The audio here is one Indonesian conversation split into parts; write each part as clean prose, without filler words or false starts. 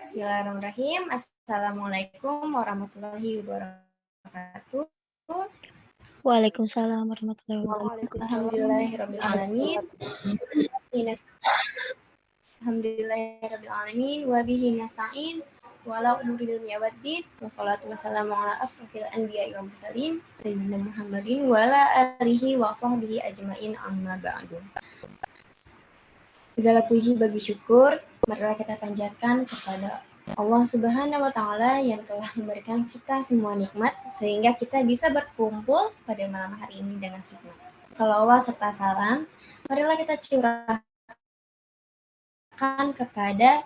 Bismillahirrahmanirrahim. Assalamualaikum warahmatullahi wabarakatuh. Waalaikumsalam warahmatullahi wabarakatuh. Alhamdulillahirrahmanirrahim. Alhamdulillahirrahmanirrahim. Wa bihi nasta'in. Wala umuri dunya waddin. Wassalatu wassalamu ala asrafil anbiya'i wal mursalin. Sayyidina Muhammadin wa ala alihi wa sahbihi ajma'in amma ba'du. Segala puji bagi syukur, marilah kita panjatkan kepada Allah Subhanahu wa Ta'ala yang telah memberikan kita semua nikmat sehingga kita bisa berkumpul pada malam hari ini dengan hikmat. Salawat serta salam, marilah kita curahkan kepada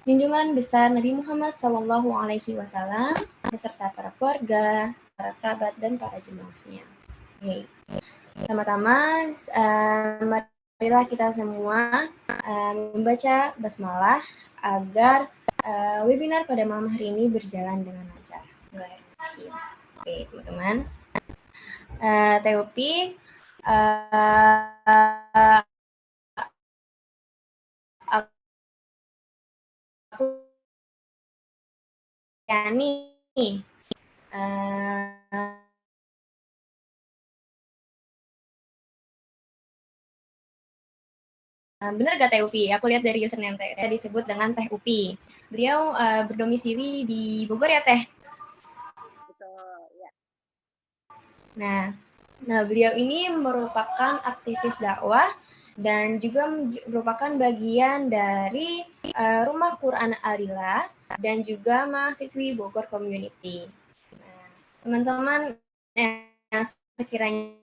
junjungan besar Nabi Muhammad SAW beserta para keluarga, para kerabat dan para jemaahnya. Oke. Pertama-tama, marilah kita semua membaca basmalah agar webinar pada malam hari ini berjalan dengan lancar. Oke, teman-teman. TOP, aku Yani. Benar gak Teh Upi? Aku lihat dari username Teh disebut dengan Teh Upi. Beliau berdomisili di Bogor ya Teh? Betul, ya. Nah, beliau ini merupakan aktivis dakwah dan juga merupakan bagian dari Rumah Quran Al-Lila dan juga mahasiswi Bogor Community. Nah, teman-teman yang sekiranya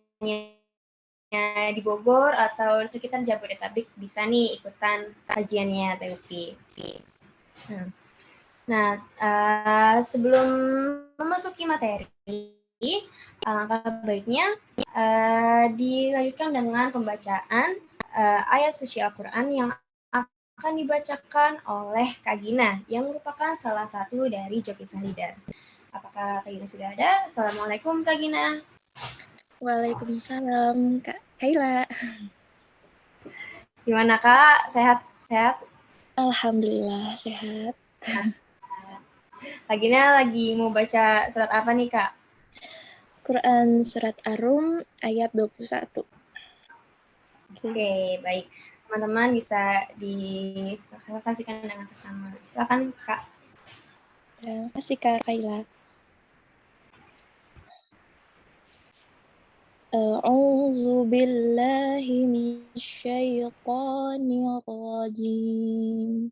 di Bogor atau sekitar Jabodetabek bisa nih ikutan kajiannya TUP. Nah, sebelum memasuki materi, alangkah baiknya dilanjutkan dengan pembacaan ayat suci Al-Quran yang akan dibacakan oleh Kak Gina yang merupakan salah satu dari Jokisa Leaders. Apakah Kak Gina sudah ada? Assalamualaikum Kak Gina. Waalaikumsalam Kak Kaila. Gimana Kak? Sehat? Alhamdulillah sehat. Kak Gina lagi mau baca surat apa nih Kak? Quran Surat Ar-Rum ayat 21. Oke, baik. Teman-teman bisa disaksikan dengan sesama. Silakan Kak. Terima kasih Kak Kaila. A'udzu billahi minasyaitonir rajim.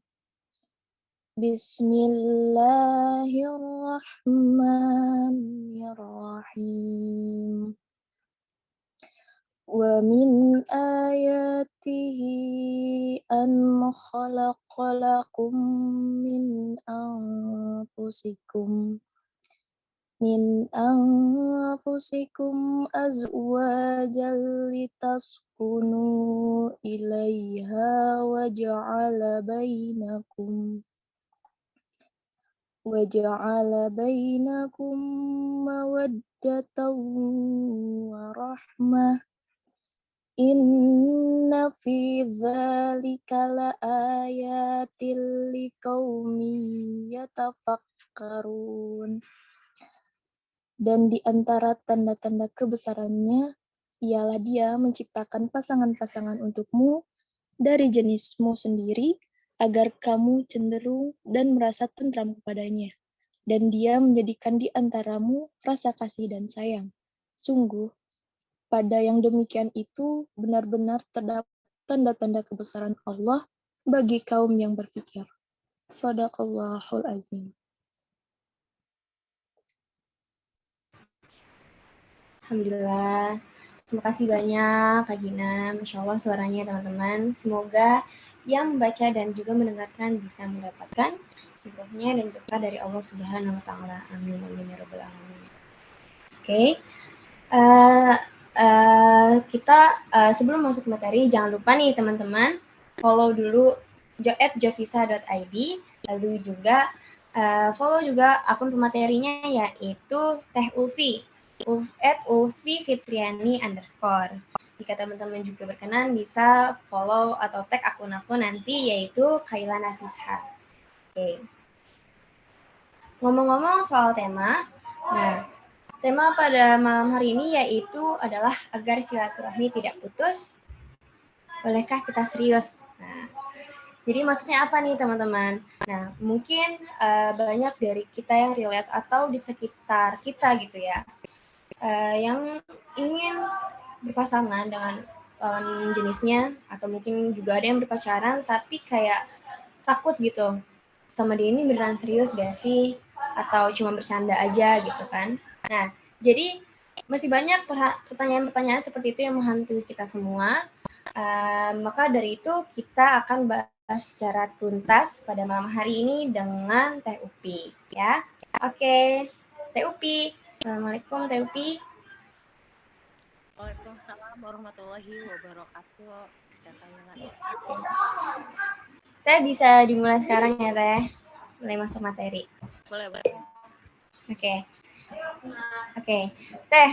Bismillahirrahmanirrahim. Wa min ayatihi an khalaqalakum min anfusikum azwajan litaskunu ilaiha wa ja'ala bainakum mawaddatan wa rahmah. Inna fi dzalika laayatil liqaumin yatafakkarun. Dan di antara tanda-tanda kebesarannya ialah Dia menciptakan pasangan-pasangan untukmu dari jenismu sendiri agar kamu cenderung dan merasa tentram kepadanya. Dan Dia menjadikan di antaramu rasa kasih dan sayang. Sungguh, pada yang demikian itu benar-benar terdapat tanda-tanda kebesaran Allah bagi kaum yang berpikir. Shadaqallahul azim. Alhamdulillah. Terima kasih banyak Kak Gina. Masya Allah suaranya teman-teman. Semoga yang membaca dan juga mendengarkan bisa mendapatkan hidupnya dan berkah dari Allah Subhanahu wa Ta'ala. Amin. Amin ya Rabbal Alamin. Oke. Kita sebelum masuk ke materi, jangan lupa nih teman-teman follow dulu @jovisa.id, lalu juga follow juga akun pematerinya yaitu Teh Ulfi @ulfi_fitriani_. Jika teman-teman juga berkenan bisa follow atau tag akun aku nanti yaitu Kaila Nafisha. Oke. ngomong-ngomong soal tema, nah tema pada malam hari ini yaitu adalah agar silaturahmi tidak putus, bolehkah kita serius? Nah, jadi maksudnya apa nih teman-teman? Nah, mungkin banyak dari kita yang relate atau di sekitar kita gitu ya, yang ingin berpasangan dengan lawan jenisnya, atau mungkin juga ada yang berpacaran tapi kayak takut gitu, sama dia ini beneran serius gak sih? Atau cuma bercanda aja gitu kan? Nah, jadi masih banyak pertanyaan-pertanyaan seperti itu yang menghantui kita semua. Maka dari itu kita akan bahas secara tuntas pada malam hari ini dengan Teh Upi, ya. Oke, Teh Upi. Assalamualaikum Teh Upi. Waalaikumsalam warahmatullahi wabarakatuh. Kakak Mila. Teh bisa dimulai sekarang ya Teh. Mulai masuk materi. Boleh. Oke. Teh,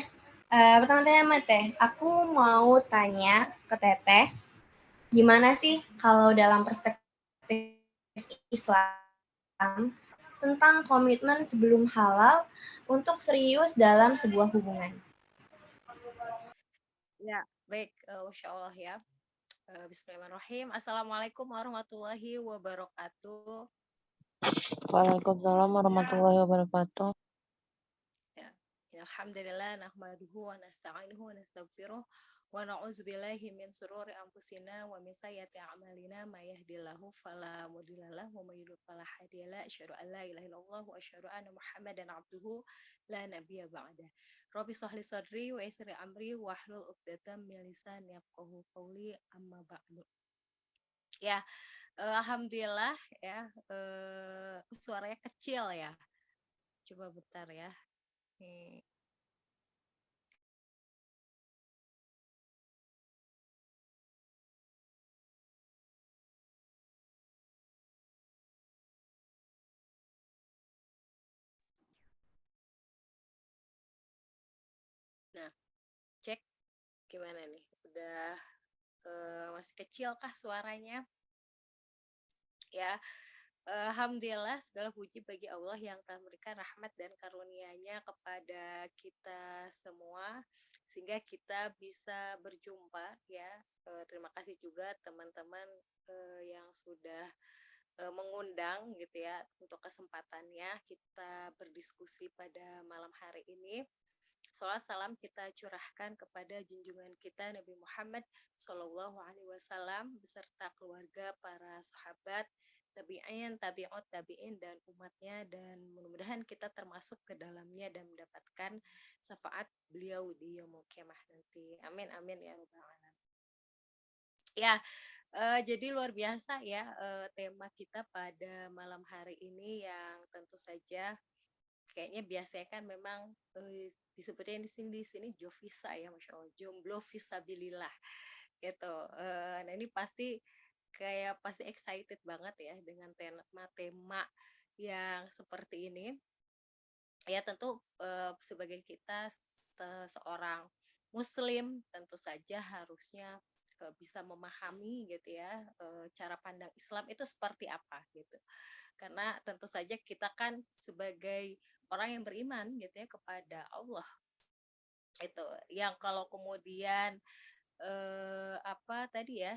pertama-tama Teh, aku mau tanya ke Teteh, gimana sih kalau dalam perspektif Islam tentang komitmen sebelum halal untuk serius dalam sebuah hubungan? Ya, baik. Masya Allah ya. Bismillahirrahmanirrahim. Assalamualaikum warahmatullahi wabarakatuh. Waalaikumsalam warahmatullahi wabarakatuh. Ya. Alhamdulillah nahmaduhu wa nasta'inuhu wa nastaghfiruh wa na'udzubillahi min sururi anfusina wa min sayyiati a'malina may yahdihillahu fala mudhillalah wa may yudhlil fala hadiyalah. Asyhadu an la ilaha illallah wa asyhadu anna Muhammadan abduhu la nabiyya ba'da. Rabbi shrah li sadri wa yassir li amri wahlul 'uqdatam min lisani yafqahu qawli amma ba'du. Ya, alhamdulillah ya, suaranya kecil ya. Coba bentar ya. Nah, cek gimana nih? Udah masih kecil kah suaranya? Ya, alhamdulillah segala puji bagi Allah yang telah memberikan rahmat dan karunia-Nya kepada kita semua sehingga kita bisa berjumpa ya. Terima kasih juga teman-teman yang sudah mengundang gitu ya untuk kesempatannya kita berdiskusi pada malam hari ini. Salam salam kita curahkan kepada junjungan kita Nabi Muhammad Shallallahu Alaihi Wasallam beserta keluarga, para sahabat, tabi'in, tabi'ut tabi'in dan umatnya, dan mudah-mudahan kita termasuk ke dalamnya dan mendapatkan syafaat beliau di yaumul qiyamah nanti. Amin amin ya rabbal alamin. Ya, jadi luar biasa ya tema kita pada malam hari ini yang tentu saja kayaknya biasanya kan memang disebutnya di sini jovisa ya, masya Allah, jomblo visabilillah gitu. Nah ini pasti excited banget ya dengan tema yang seperti ini. Ya tentu sebagai kita seorang muslim tentu saja harusnya bisa memahami gitu ya cara pandang Islam itu seperti apa gitu. Karena tentu saja kita kan sebagai orang yang beriman gitu ya kepada Allah itu yang kalau kemudian apa tadi ya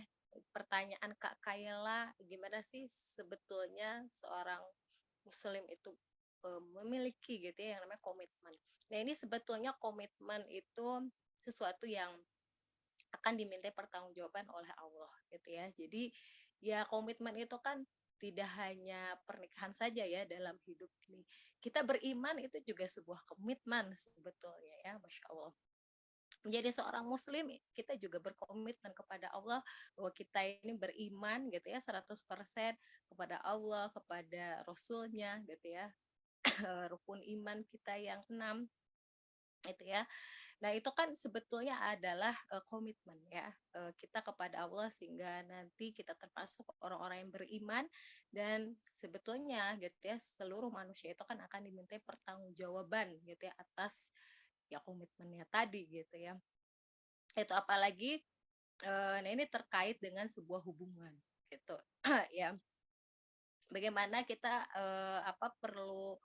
pertanyaan Kak Kayla, gimana sih sebetulnya seorang muslim itu memiliki gitu ya yang namanya komitmen. Nah ini sebetulnya komitmen itu sesuatu yang akan dimintai pertanggungjawaban oleh Allah gitu ya. Jadi ya komitmen itu kan tidak hanya pernikahan saja ya dalam hidup ini. Kita beriman itu juga sebuah komitmen sebetulnya ya, Masya Allah. Menjadi seorang muslim kita juga berkomitmen kepada Allah bahwa kita ini beriman gitu ya 100% kepada Allah, kepada Rasulnya gitu ya. Rukun iman kita yang 6 itu ya. Nah, itu kan sebetulnya adalah komitmen ya kita kepada Allah sehingga nanti kita termasuk orang-orang yang beriman, dan sebetulnya gitu ya seluruh manusia itu kan akan dimintai pertanggungjawaban gitu ya atas ya komitmennya tadi gitu ya. Itu apalagi nah ini terkait dengan sebuah hubungan gitu ya. Bagaimana kita perlu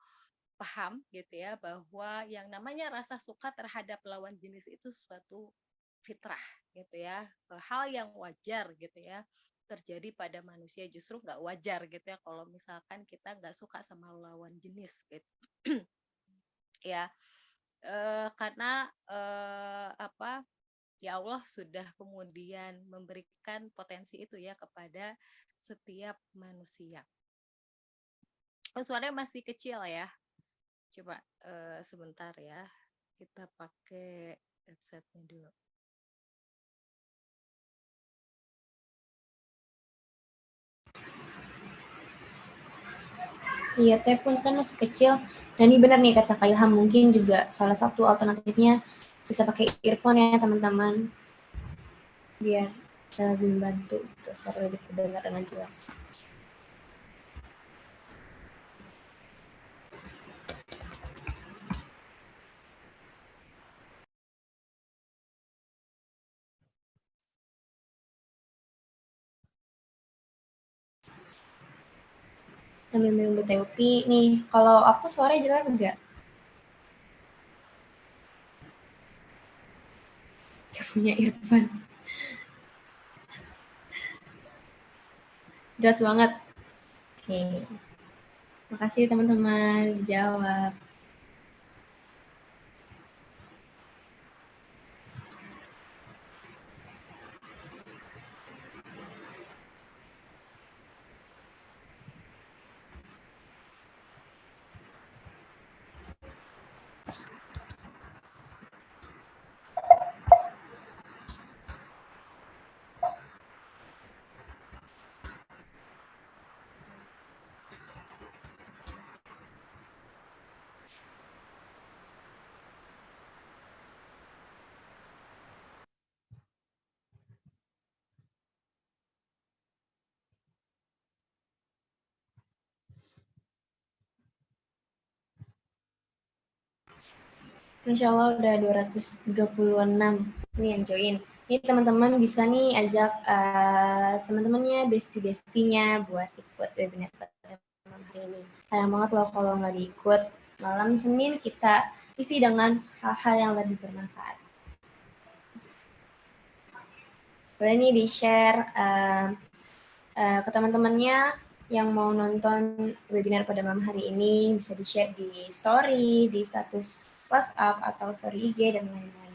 paham gitu ya bahwa yang namanya rasa suka terhadap lawan jenis itu suatu fitrah gitu ya, hal yang wajar gitu ya terjadi pada manusia. Justru nggak wajar gitu ya kalau misalkan kita nggak suka sama lawan jenis gitu ya. Karena apa, ya Allah sudah kemudian memberikan potensi itu ya kepada setiap manusia. Suaranya masih kecil ya. Coba sebentar ya, kita pakai headsetnya dulu. Iya, teh pun kan masih kecil. Dan ini benar nih kata Kak Ilham, mungkin juga salah satu alternatifnya bisa pakai earphone ya teman-teman. Biar bisa lebih membantu gitu, suara lebih terdengar dengan jelas. Sambil minum teh upi nih, kalau aku suaranya jelas enggak? Gak punya earphone. Jelas banget. Oke. Makasih teman-teman dijawab. Masya Allah udah 236 nih yang join. Ini teman-teman bisa nih ajak teman-temannya, bestie-bestinya buat ikut webinar pada malam hari ini. Sayang banget loh kalau nggak diikut. Malam Senin kita isi dengan hal-hal yang lebih bermanfaat. Boleh nih di-share ke teman-temannya yang mau nonton webinar pada malam hari ini, bisa di-share di story, di status WhatsApp atau story IG dan lain-lain.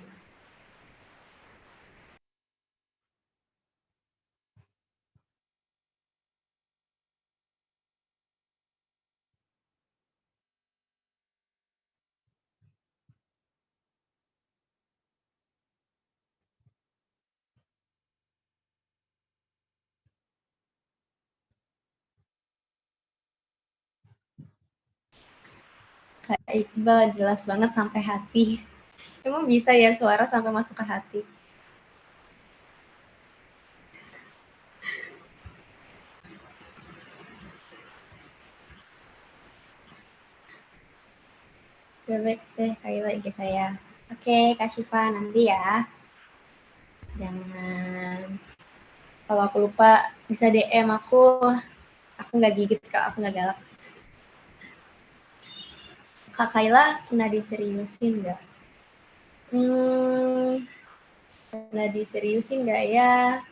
Kak Iqbal jelas banget sampai hati. Emang bisa ya suara sampai masuk ke hati? Bebek deh Kaila IG saya. Oke, Kak Syifa nanti ya. Jangan. Kalau aku lupa bisa DM aku. Aku nggak gigit Kak, aku nggak galak. Kak Kaila pernah diseriusin nggak? Pernah diseriusin nggak ya?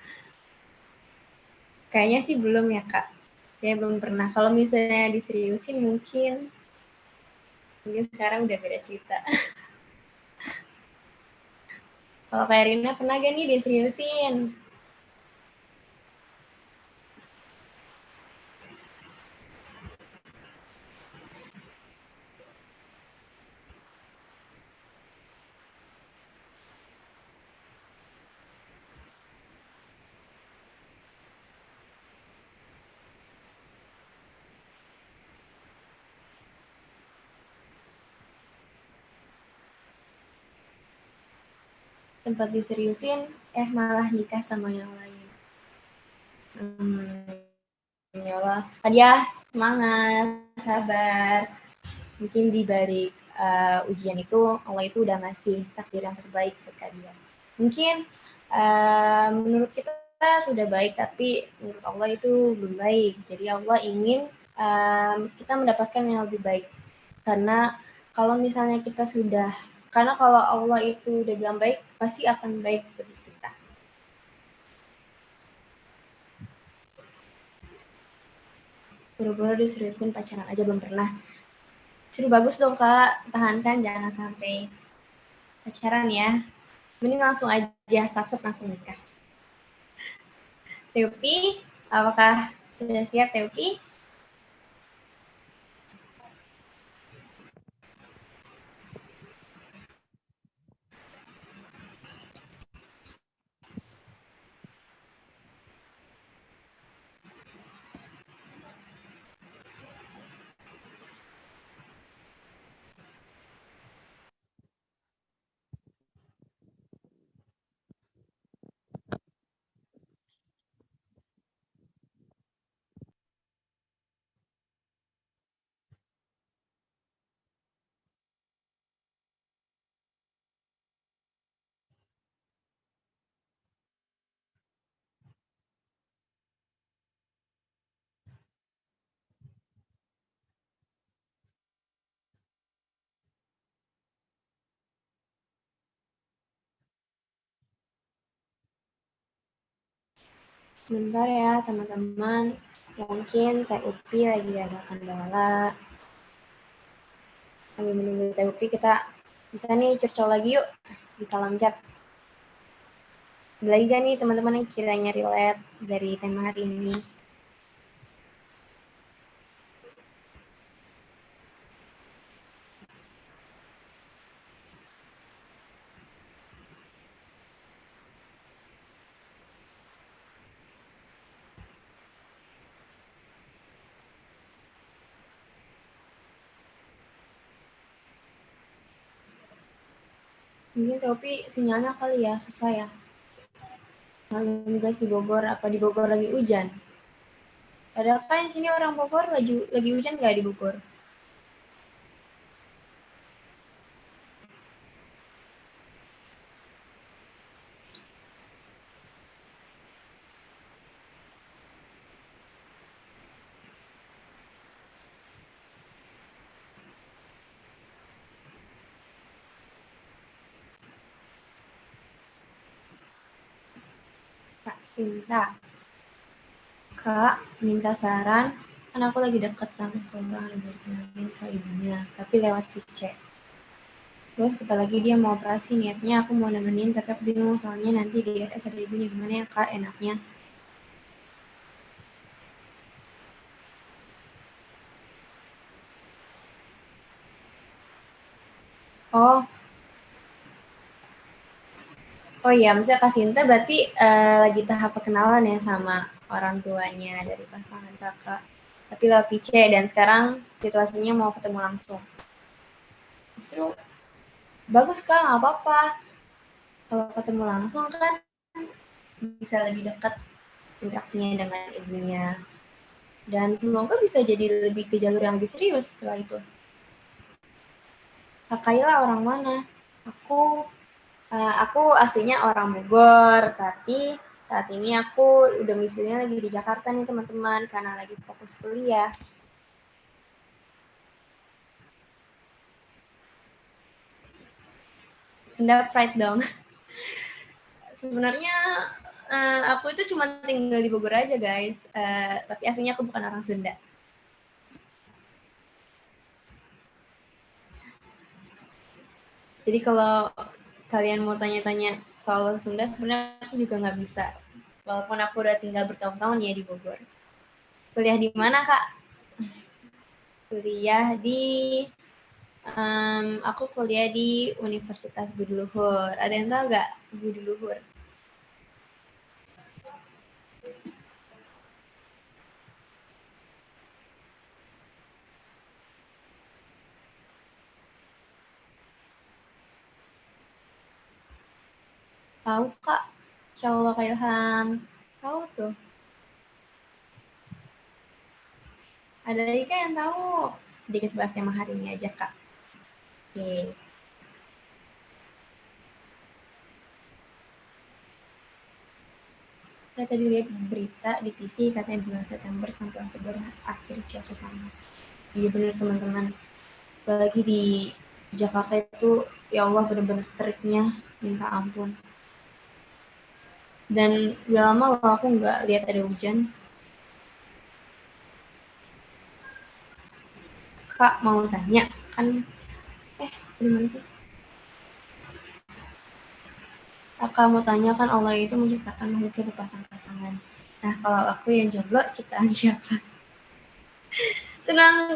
Kayaknya sih belum ya Kak. Ya belum pernah. Kalau misalnya diseriusin mungkin sekarang udah beda cerita. Kalau Kak Erina pernah gak nih diseriusin? Sempat diseriusin, malah nikah sama yang lain. Ya Allah, Hadiah, semangat, sabar. Mungkin di balik ujian itu, Allah itu udah ngasih takdir yang terbaik buat kalian. Mungkin menurut kita sudah baik, tapi menurut Allah itu belum baik. Jadi Allah ingin kita mendapatkan yang lebih baik. Karena kalau misalnya kita sudah, karena kalau Allah itu udah bilang baik, pasti akan baik bagi kita. Buru-buru disuruhin pacaran aja belum pernah. Suruh bagus dong Kak, tahankan jangan sampai pacaran ya. Mending langsung aja, satset langsung nikah. Teupi, apakah sudah siap Teupi? Sebentar ya teman-teman, mungkin Teupi lagi ada kendala. Sambil menunggu Teupi, kita bisa nih curcol lagi yuk di kolom chat. Ada lagi gak nih teman-teman yang kiranya relate dari tema hari ini? Mungkin Teupi sinyalnya kali ya, susah ya. Malam guys di Bogor, apa di Bogor lagi hujan? Padahal kan di sini orang Bogor lagi hujan nggak di Bogor? Kak Sinta. Kak, minta saran, kan aku lagi dekat sama seorang yang dikenalin ke ibunya, tapi lewat VC. Terus kita lagi dia mau operasi, niatnya aku mau nemenin, tapi aku bingung soalnya nanti di RS ada ibunya, gimana ya Kak enaknya? Oh iya, maksudnya Kak Sinta berarti lagi tahap perkenalan ya sama orang tuanya dari pasangan kakak. Tapi lewat VC dan sekarang situasinya mau ketemu langsung. Justru bagus Kak, nggak apa-apa. Kalau ketemu langsung kan bisa lebih dekat interaksinya dengan ibunya. Dan semoga bisa jadi lebih ke jalur yang lebih serius setelah itu. Kak Kayla orang mana? Aku aslinya orang Bogor, tapi saat ini aku udah misalnya lagi di Jakarta nih teman-teman, karena lagi fokus kuliah. Sunda Pride dong. Sebenarnya aku itu cuma tinggal di Bogor aja guys, tapi aslinya aku bukan orang Sunda. Jadi kalau kalian mau tanya-tanya soal Sunda, sebenarnya aku juga nggak bisa. Walaupun aku udah tinggal bertahun-tahun ya di Bogor. Kuliah di mana, Kak? Kuliah di... aku kuliah di Universitas Budi Luhur. Ada yang tahu nggak Budi Luhur? Tahu, Kak? Insya Allah Kak Ilham. Tahu tuh. Ada lagi Kak yang tahu? Sedikit bahas tema hari ini aja, Kak. Oke. Saya tadi lihat berita di TV katanya bulan September sampai Oktober akhir cuaca panas. Iya benar teman-teman. apalagi di Jakarta itu ya Allah benar-benar teriknya minta ampun. Dan udah lama loh aku nggak lihat ada hujan. Kak mau tanya kan gimana sih? Kakak mau tanya kan Allah itu menciptakan makhluk berpasang-pasangan. Nah kalau aku yang jomblo ciptaan siapa? Tenang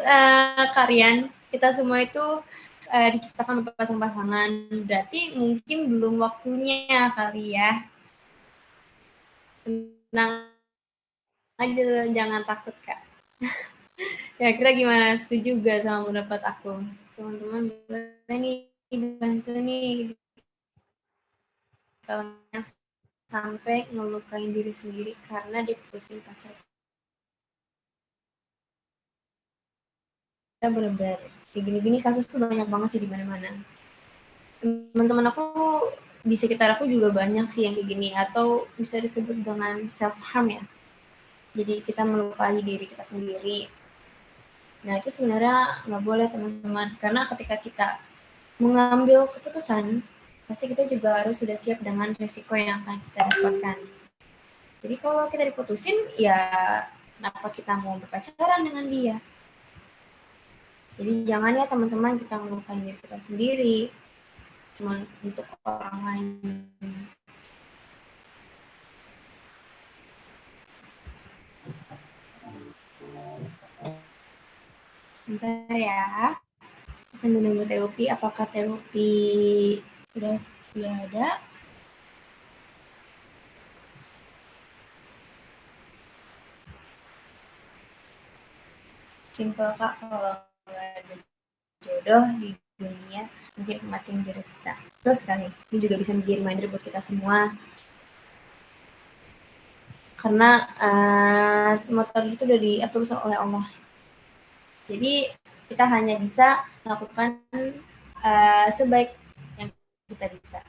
Karian, kita semua itu diciptakan berpasang-pasangan. Berarti mungkin belum waktunya kali ya. Tenang aja, jangan takut Kak. Kira-kira gimana? Setuju gak sama pendapat aku? Teman-teman boleh nih bantu nih kalau sampai ngelukain diri sendiri karena diputusin pacar. Kita benar-benar kayak gini-gini kasus tuh banyak banget sih di mana-mana. Teman-teman aku di sekitar aku juga banyak sih yang kayak gini, atau bisa disebut dengan self harm ya. Jadi kita melukai diri kita sendiri. Nah itu sebenarnya nggak boleh teman-teman, karena ketika kita mengambil keputusan, pasti kita juga harus sudah siap dengan risiko yang akan kita dapatkan. Jadi kalau kita diputusin, ya kenapa kita mau berpacaran dengan dia? Jadi jangan ya teman-teman kita melukai diri kita sendiri, cuma untuk orang lain. Sebentar ya, sambil nunggu TUP. Apakah TUP sudah ada? Simpel Kak, kalau nggak ada jodoh di dunia, mungkin kematian jodoh kita. Betul sekali. Ini juga bisa menjadi reminder buat kita semua. Karena semua takdir itu udah diatur oleh Allah. Jadi kita hanya bisa melakukan sebaik yang kita bisa.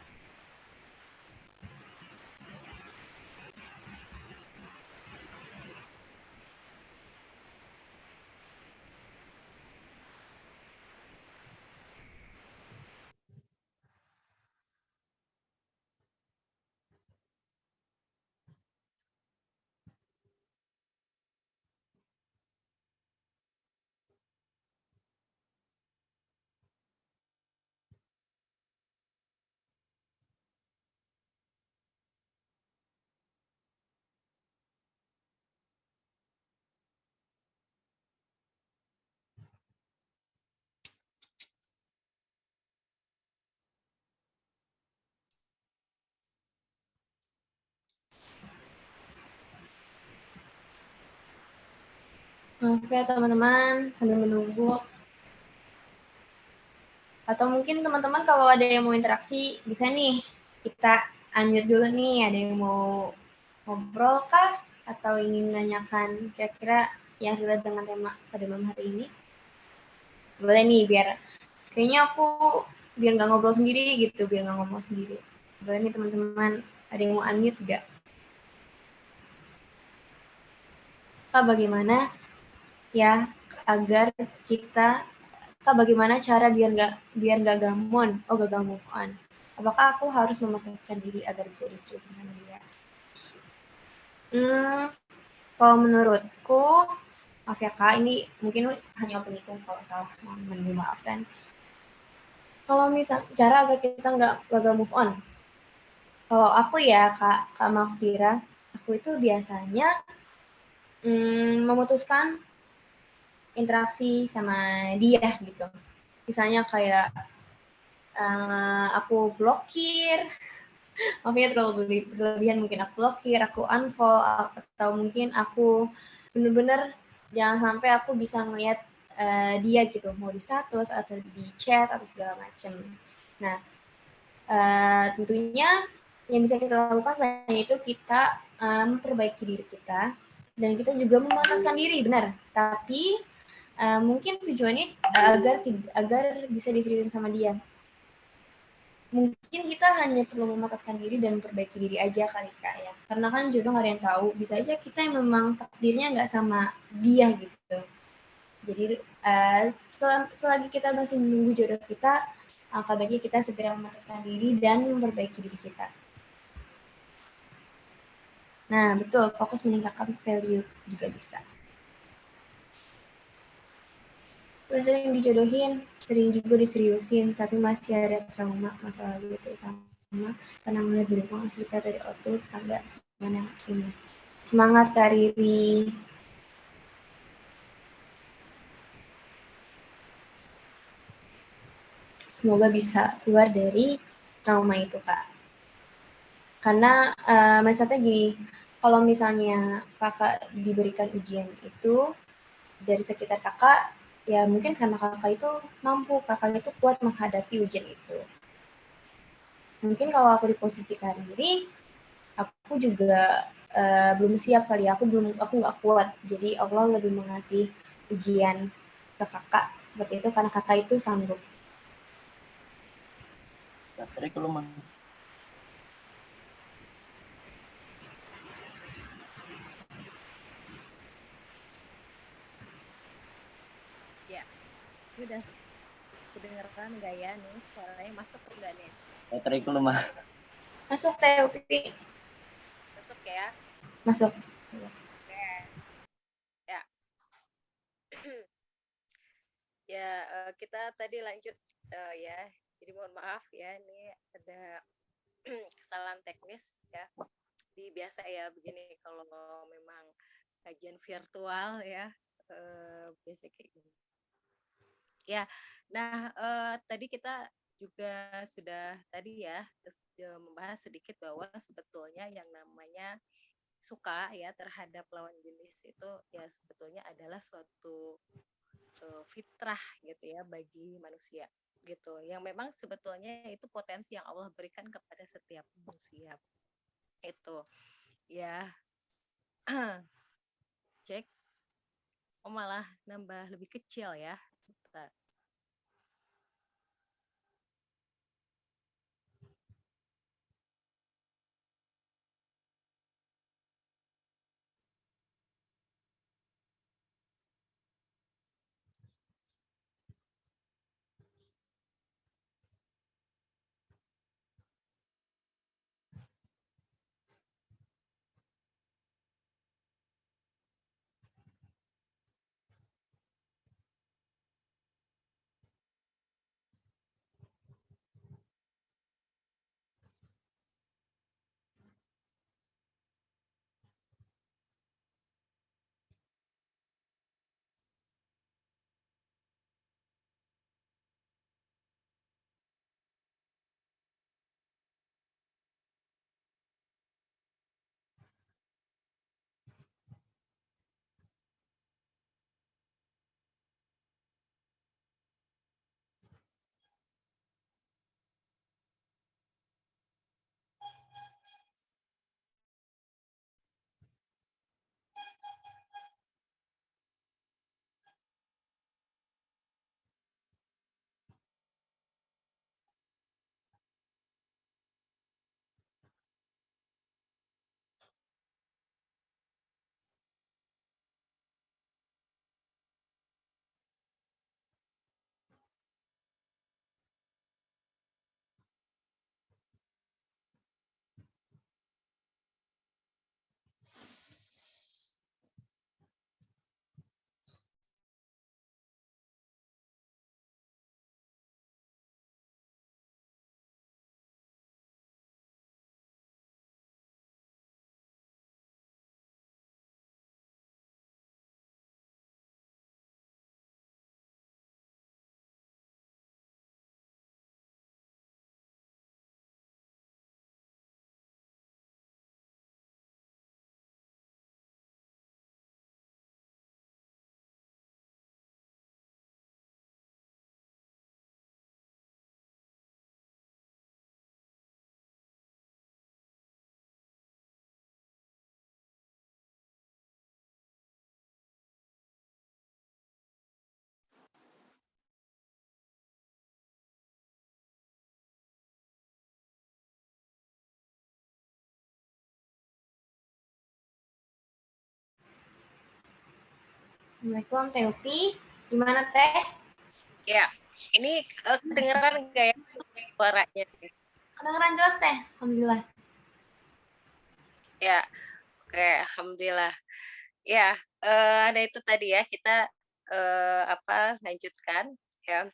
Oke teman-teman, sambil menunggu. Atau mungkin teman-teman kalau ada yang mau interaksi, bisa nih kita unmute dulu nih. Ada yang mau ngobrol kah? Atau ingin menanyakan kira-kira yang relate dengan tema pada malam hari ini? Boleh nih, biar kayaknya aku biar nggak ngobrol sendiri gitu, biar nggak ngomong sendiri. Boleh nih teman-teman, ada yang mau unmute nggak? Kak, bagaimana ya agar kita bagaimana cara biar nggak gamon, gagal move on? Apakah aku harus memutuskan diri agar bisa diseriusin sama dia? Kalau menurutku, maaf ya Kak, ini mungkin hanya opini kalau salah, mohon dimaafkan. Kalau misal cara agar kita nggak gagal move on, kalau aku ya Kak Makfira, aku itu biasanya memutuskan interaksi sama dia gitu. Misalnya kayak aku blokir, maksudnya terlalu berlebihan, mungkin aku blokir, aku unfollow, atau mungkin aku bener-bener jangan sampai aku bisa ngeliat dia gitu, mau di status atau di chat atau segala macem. Nah, tentunya yang bisa kita lakukan selain itu kita memperbaiki diri kita, dan kita juga memantaskan diri, benar. Tapi mungkin tujuannya agar bisa diseriusin sama dia. Mungkin kita hanya perlu memutuskan diri dan memperbaiki diri aja kali Kak ya. Karena kan jodoh nggak ada yang tahu. Bisa aja kita yang memang takdirnya nggak sama dia gitu. Jadi selagi kita masih menunggu jodoh kita, alangkah baiknya kita segera memutuskan diri dan memperbaiki diri kita. Nah, betul, fokus meningkatkan value juga bisa. Udah sering dijodohin, sering juga diseriusin, tapi masih ada trauma masa lalu itu utama karena mulai berhubungan sekitar dari ortu, tetangga, mana ini. Semangat Kak Riri. Semoga bisa keluar dari trauma itu, Kak. Karena mindsetnya gini, kalau misalnya kakak diberikan ujian itu dari sekitar kakak, ya mungkin karena kakak itu mampu, kakak itu kuat menghadapi ujian itu. Mungkin kalau aku di posisi Kak Riri, aku juga belum siap kali, aku nggak kuat. Jadi Allah lebih mengasih ujian ke kakak seperti itu karena kakak itu sanggup. Baterai kalau mah. Ya, ini udah kedengeran nggak ya nih? Suaranya masuk nggak nih? Baterai kalau mah. Masuk Teh Upi. Masuk ya? Masuk. Oke. Ya. Ya, kita tadi lanjut ya. Jadi mohon maaf ya, ini ada kesalahan teknis ya. Jadi biasa ya begini kalau memang kajian virtual ya, biasa kayak gini. Ya, nah tadi kita juga sudah tadi ya membahas sedikit bahwa sebetulnya yang namanya suka ya terhadap lawan jenis itu ya sebetulnya adalah suatu fitrah gitu ya bagi manusia gitu yang memang sebetulnya itu potensi yang Allah berikan kepada setiap manusia itu ya. Cek, oh malah nambah lebih kecil ya. Bentar. Assalamualaikum Teh Upi. Gimana Teh? Ya, ini kedengeran nggak ya suaranya? Kedengeran jelas Teh? Alhamdulillah. Ya, oke, alhamdulillah. Ya, ada itu tadi ya kita lanjutkan ya.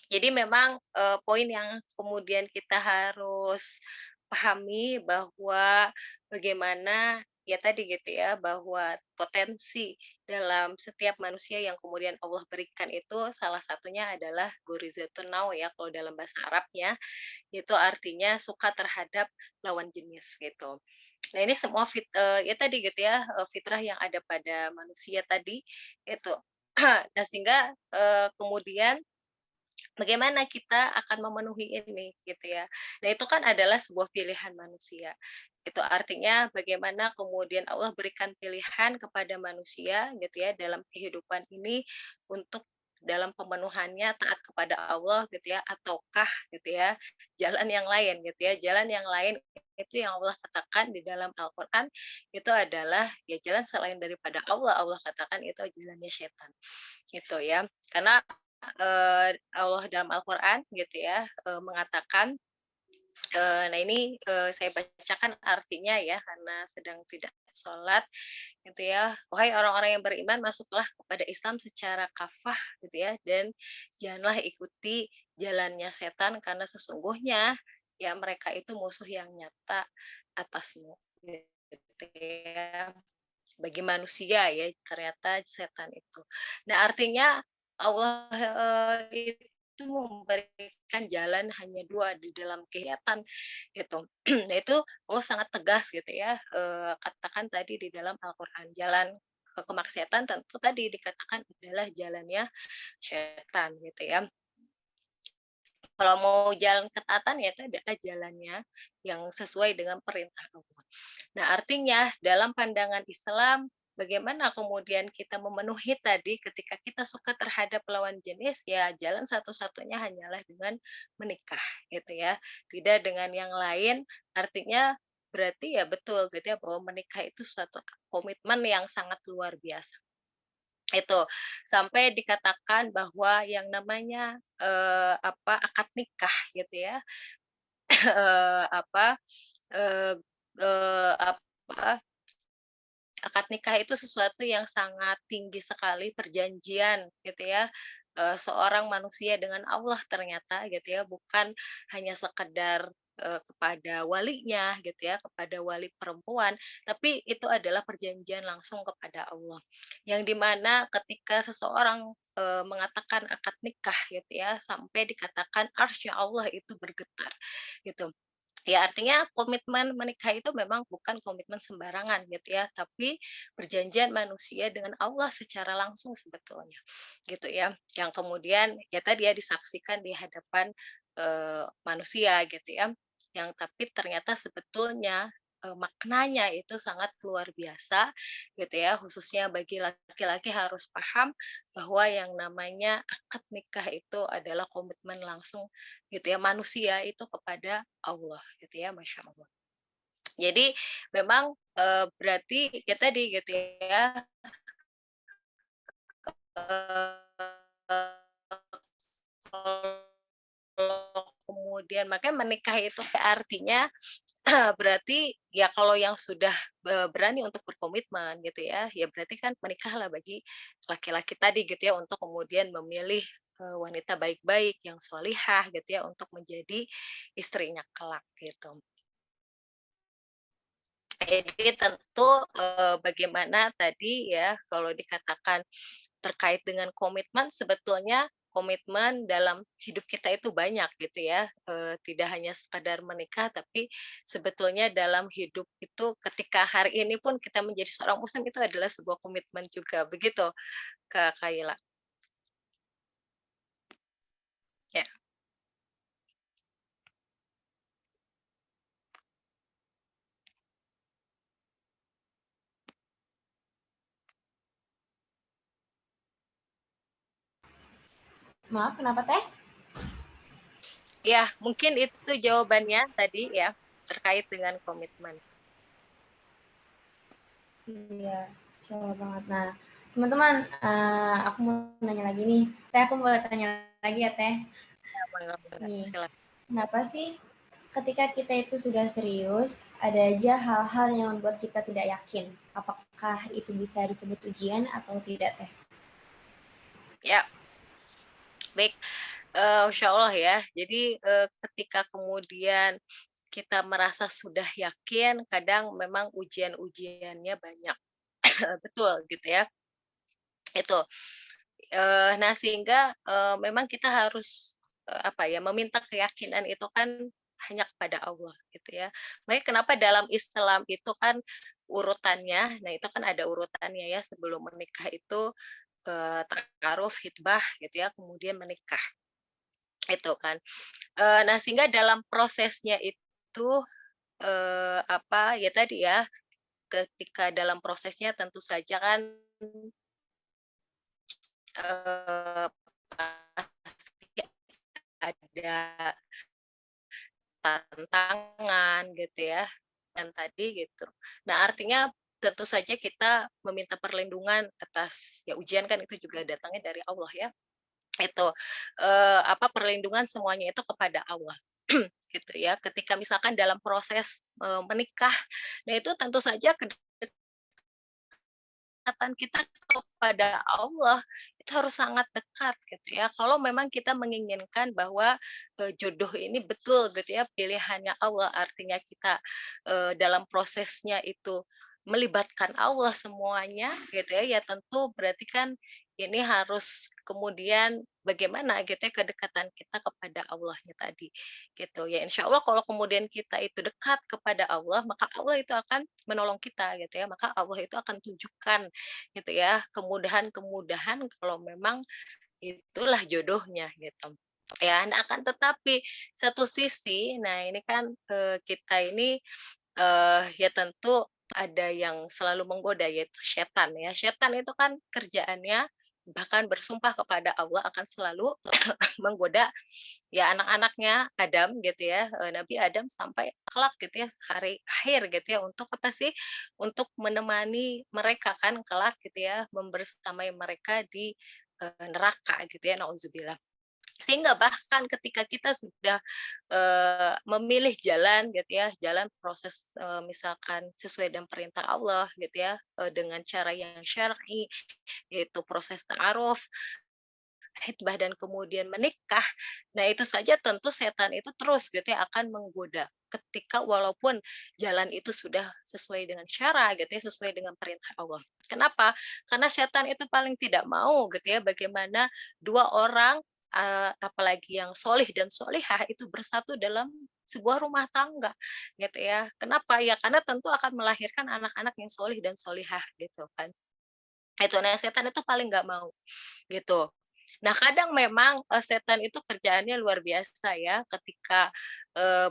Jadi memang poin yang kemudian kita harus pahami bahwa bagaimana ya tadi gitu ya bahwa potensi dalam setiap manusia yang kemudian Allah berikan itu salah satunya adalah gorizatun nau ya kalau dalam bahasa Arabnya itu artinya suka terhadap lawan jenis gitu. Nah ini semua ya tadi gitu ya fitrah yang ada pada manusia tadi itu. Nah sehingga kemudian bagaimana kita akan memenuhi ini gitu ya. Nah, itu kan adalah sebuah pilihan manusia. Itu artinya bagaimana kemudian Allah berikan pilihan kepada manusia gitu ya dalam kehidupan ini untuk dalam pemenuhannya taat kepada Allah gitu ya ataukah gitu ya jalan yang lain gitu ya. Jalan yang lain itu yang Allah katakan di dalam Al-Qur'an itu adalah ya jalan selain daripada Allah. Allah katakan itu jalannya setan. Gitu ya. Karena Allah dalam Al-Qur'an gitu ya, mengatakan, nah ini, saya bacakan artinya ya karena sedang tidak sholat gitu ya. "Wahai orang-orang yang beriman, masuklah kepada Islam secara kafah," gitu ya, "dan janganlah ikuti jalannya setan karena sesungguhnya ya mereka itu musuh yang nyata atasmu." Gitu ya. Bagi manusia ya ternyata setan itu. Nah artinya Allah, itu memberikan jalan hanya 2 di dalam kegiatan gitu. Nah itu Allah sangat tegas gitu ya, katakan tadi di dalam Al-Qur'an, jalan kemaksiatan tentu tadi dikatakan adalah jalannya setan gitu ya. Kalau mau jalan ketaatan ya itu adalah jalannya yang sesuai dengan perintah Allah. Nah, artinya dalam pandangan Islam, bagaimana kemudian kita memenuhi tadi ketika kita suka terhadap lawan jenis, ya jalan satu-satunya hanyalah dengan menikah, gitu ya. Tidak dengan yang lain, artinya berarti ya betul gitu ya bahwa menikah itu suatu komitmen yang sangat luar biasa. Itu, sampai dikatakan bahwa yang namanya, akad nikah gitu ya, apa, eee eee, apa, akad nikah itu sesuatu yang sangat tinggi sekali perjanjian gitu ya, seorang manusia dengan Allah ternyata gitu ya, bukan hanya sekedar, kepada walinya gitu ya, kepada wali perempuan, tapi itu adalah perjanjian langsung kepada Allah. Yang di mana ketika seseorang, mengatakan akad nikah gitu ya, sampai dikatakan arsy Allah itu bergetar gitu. Ya artinya komitmen menikah itu memang bukan komitmen sembarangan gitu ya, tapi perjanjian manusia dengan Allah secara langsung sebetulnya, gitu ya. Yang kemudian ya tadi ya disaksikan di hadapan, manusia gitu ya, yang tapi ternyata sebetulnya, maknanya itu sangat luar biasa gitu ya, khususnya bagi laki-laki harus paham bahwa yang namanya akad nikah itu adalah komitmen langsung gitu ya, manusia itu kepada Allah gitu ya, Masya Allah. Jadi memang, berarti ya tadi gitu ya, kalau kemudian makanya menikah itu artinya berarti ya kalau yang sudah berani untuk berkomitmen gitu ya, ya berarti kan menikahlah bagi laki-laki tadi gitu ya, untuk kemudian memilih, wanita baik-baik yang sholihah gitu ya, untuk menjadi istrinya kelak gitu. Jadi tentu, bagaimana tadi ya, kalau dikatakan terkait dengan komitmen, sebetulnya komitmen dalam hidup kita itu banyak gitu ya, tidak hanya sekadar menikah, tapi sebetulnya dalam hidup itu ketika hari ini pun kita menjadi seorang muslim itu adalah sebuah komitmen juga, begitu Kak Kaila? Ya. Maaf, kenapa Teh? Ya, mungkin itu jawabannya tadi ya, terkait dengan komitmen. Iya, Insya Allah banget. Nah, Teman-teman, aku mau nanya lagi nih. Teh, aku boleh tanya lagi ya, Teh? Nih, Silakan. kenapa sih ketika kita itu sudah serius, ada aja hal-hal yang membuat kita tidak yakin? Apakah itu bisa disebut ujian atau tidak, Teh? Ya, baik. Insya Allah ya. Jadi ketika kemudian kita merasa sudah yakin, kadang memang ujian-ujiannya banyak. Betul gitu ya. Itu. Nah sehingga memang kita harus apa ya, meminta keyakinan itu kan hanya kepada Allah gitu ya. Makanya kenapa dalam Islam itu kan urutannya, nah itu kan ada urutannya ya, sebelum menikah itu ta'aruf, khitbah gitu ya, kemudian menikah. Itu kan. Nah sehingga dalam prosesnya itu apa ya tadi ya, ketika dalam prosesnya tentu saja kan pasti ada tantangan gitu ya, dan tadi gitu. Nah artinya tentu saja kita meminta perlindungan atas ya ujian kan itu juga datangnya dari Allah ya. Itu apa perlindungan semuanya itu kepada Allah. Gitu ya. Ketika misalkan dalam proses menikah, nah itu tentu saja kedekatan kita kepada Allah itu harus sangat dekat gitu ya. Kalau memang kita menginginkan bahwa jodoh ini betul gitu ya pilihannya Allah, artinya kita dalam prosesnya itu melibatkan Allah semuanya gitu ya. Ya tentu berarti kan ini harus kemudian bagaimana gitu ya kedekatan kita kepada Allahnya tadi gitu ya. Insya Allah kalau kemudian kita itu dekat kepada Allah, maka Allah itu akan menolong kita gitu ya. Maka Allah itu akan tunjukkan gitu ya, kemudahan-kemudahan kalau memang itulah jodohnya gitu. Ya, nah akan tetapi satu sisi, nah ini kan kita ini ya tentu ada yang selalu menggoda yaitu setan ya. Setan itu kan kerjaannya bahkan bersumpah kepada Allah akan selalu menggoda ya anak-anaknya Adam gitu ya, Nabi Adam sampai kelak gitu ya, hari akhir gitu ya, untuk apa sih, untuk menemani mereka kan kelak gitu ya, membersamai mereka di, neraka gitu ya, nauzubillah. Sehingga bahkan ketika kita sudah, memilih jalan gitu ya, jalan proses, misalkan sesuai dengan perintah Allah gitu ya, dengan cara yang syar'i, yaitu proses ta'aruf, khitbah dan kemudian menikah, nah itu saja tentu setan itu terus gitu ya akan menggoda. Ketika walaupun jalan itu sudah sesuai dengan syara gitu ya, sesuai dengan perintah Allah. Kenapa? Karena setan itu paling tidak mau gitu ya bagaimana dua orang apalagi yang solih dan solihah itu bersatu dalam sebuah rumah tangga gitu ya. Kenapa? Ya karena tentu akan melahirkan anak-anak yang solih dan solihah gitu kan. Itu nah setan itu paling nggak mau gitu. Nah, kadang memang, setan itu kerjaannya luar biasa ya, ketika,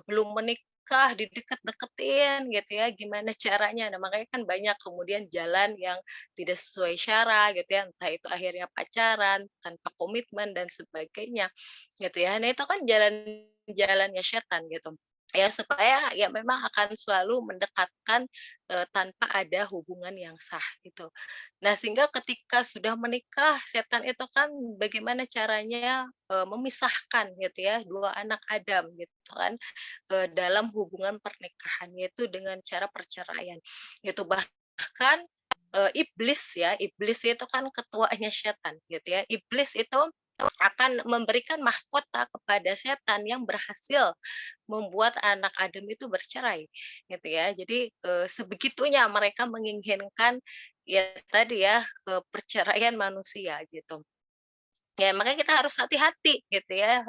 belum menikah dideket-deketin gitu ya, gimana caranya. Nah, makanya kan banyak kemudian jalan yang tidak sesuai syara gitu ya, entah itu akhirnya pacaran, tanpa komitmen dan sebagainya, gitu ya. Nah, itu kan jalannya setan gitu. Ya, supaya ya memang akan selalu mendekatkan, tanpa ada hubungan yang sah gitu. Nah, sehingga ketika sudah menikah, setan itu kan bagaimana caranya, memisahkan gitu ya, 2 anak Adam gitu kan, dalam hubungan pernikahan, yaitu dengan cara perceraian. Itu bahkan, iblis ya, iblis itu kan ketuanya setan gitu ya. Iblis itu akan memberikan mahkota kepada setan yang berhasil membuat anak Adam itu bercerai, gitu ya. Jadi, sebegitunya mereka menginginkan ya tadi ya, perceraian manusia gitu. Ya makanya kita harus hati-hati gitu ya,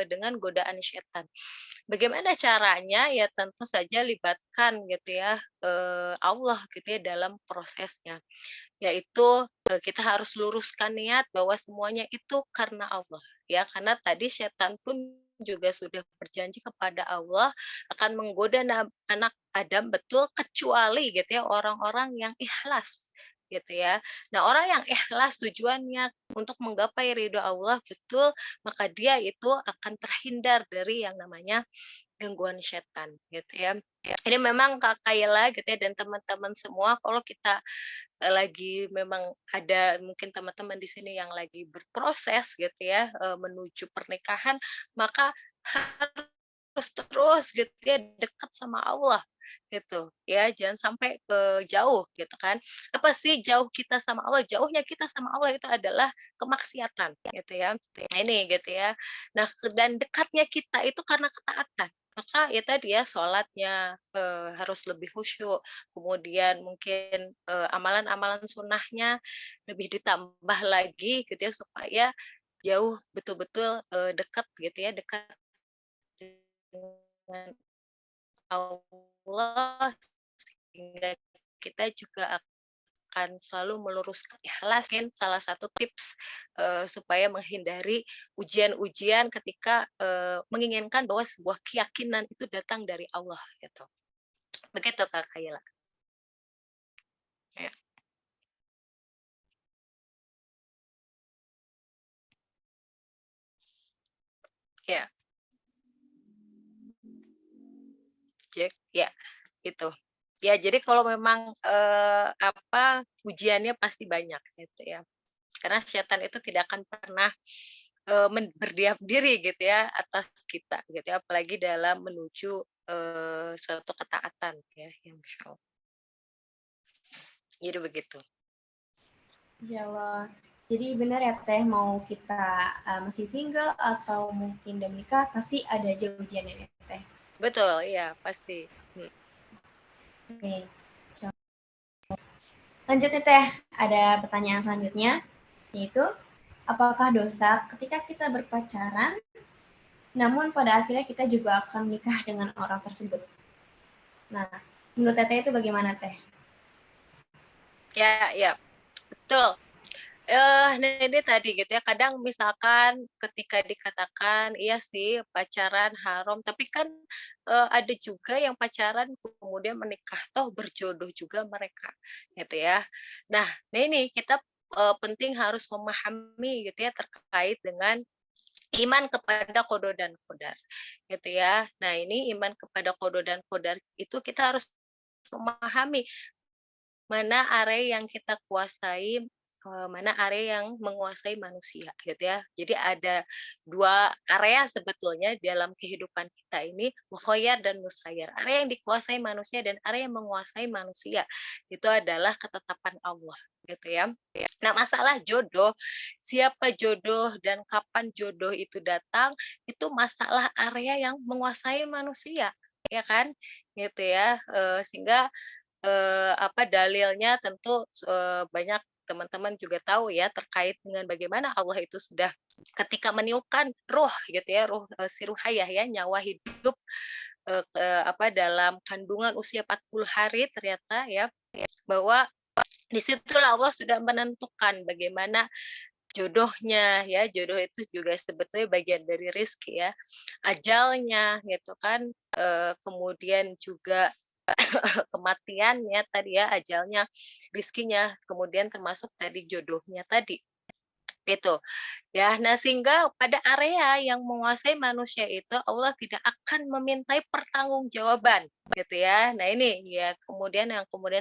dengan godaan setan. Bagaimana caranya? Ya tentu saja libatkan gitu ya, Allah gitu ya dalam prosesnya. Yaitu, kita harus luruskan niat bahwa semuanya itu karena Allah, ya. Karena tadi setan pun juga sudah berjanji kepada Allah akan menggoda anak Adam betul kecuali gitu ya orang-orang yang ikhlas, gitu ya. Nah, orang yang ikhlas tujuannya untuk menggapai ridho Allah betul, maka dia itu akan terhindar dari yang namanya gangguan setan gitu ya. Ini memang Kak Kayla gitu ya dan teman-teman semua kalau kita lagi memang ada mungkin teman-teman di sini yang lagi berproses gitu ya menuju pernikahan, maka harus terus gitu ya dekat sama Allah gitu ya, jangan sampai jauh gitu kan. Apa sih jauh kita sama Allah? Jauhnya kita sama Allah itu adalah kemaksiatan gitu ya. Nah ini gitu ya. Nah dan dekatnya kita itu karena ketaatan. Maka ya tadi ya sholatnya harus lebih khusyuk, kemudian mungkin amalan-amalan sunnahnya lebih ditambah lagi gitu ya supaya jauh betul-betul dekat gitu ya, dekat dengan Allah sehingga kita juga akan selalu meluruskan ikhlas. Mungkin salah satu tips supaya menghindari ujian-ujian ketika menginginkan bahwa sebuah keyakinan itu datang dari Allah gitu. Begitu Kak Kayla. Ya. Ya, Jack. Ya, itu. Ya, jadi kalau memang ujiannya pasti banyak gitu ya. Karena setan itu tidak akan pernah berdiam diri gitu ya atas kita gitu ya, apalagi dalam menuju suatu ketaatan ya, yang Masya Allah. Jadi begitu. Insya Allah. Jadi benar ya Teh, mau kita masih single atau mungkin udah menikah, pasti ada aja ujiannya ya Teh. Betul, iya pasti. Oke. Lanjut nih Teh, ada pertanyaan selanjutnya, yaitu apakah dosa ketika kita berpacaran, namun pada akhirnya kita juga akan menikah dengan orang tersebut? Nah, menurut Teteh itu bagaimana Teh? Ya, betul. Nah ini tadi gitu ya, kadang misalkan ketika dikatakan, iya sih pacaran haram, tapi kan ada juga yang pacaran kemudian menikah, toh berjodoh juga mereka, gitu ya. Nah ini kita penting harus memahami gitu ya terkait dengan iman kepada qada dan qadar, gitu ya. Nah ini iman kepada qada dan qadar itu kita harus memahami mana area yang kita kuasai, mana area yang menguasai manusia, gitu ya. Jadi ada 2 area sebetulnya dalam kehidupan kita ini, mukhayyar dan musayyar. Area yang dikuasai manusia dan area yang menguasai manusia, itu adalah ketetapan Allah, gitu ya. Nah, masalah jodoh, siapa jodoh dan kapan jodoh itu datang, itu masalah area yang menguasai manusia, ya kan? Gitu ya, sehingga dalilnya tentu banyak teman-teman juga tahu ya terkait dengan bagaimana Allah itu sudah ketika meniupkan ruh gitu ya, ruh si ruhayah ya, nyawa hidup dalam kandungan usia 40 hari ternyata ya, bahwa disitulah Allah sudah menentukan bagaimana jodohnya ya, jodoh itu juga sebetulnya bagian dari rezeki ya, ajalnya gitu kan, kemudian juga kematiannya tadi ya, ajalnya, rizkinya, kemudian termasuk tadi jodohnya tadi, itu. Ya, nah sehingga pada area yang menguasai manusia itu Allah tidak akan memintai pertanggungjawaban, gitu ya. Nah ini ya kemudian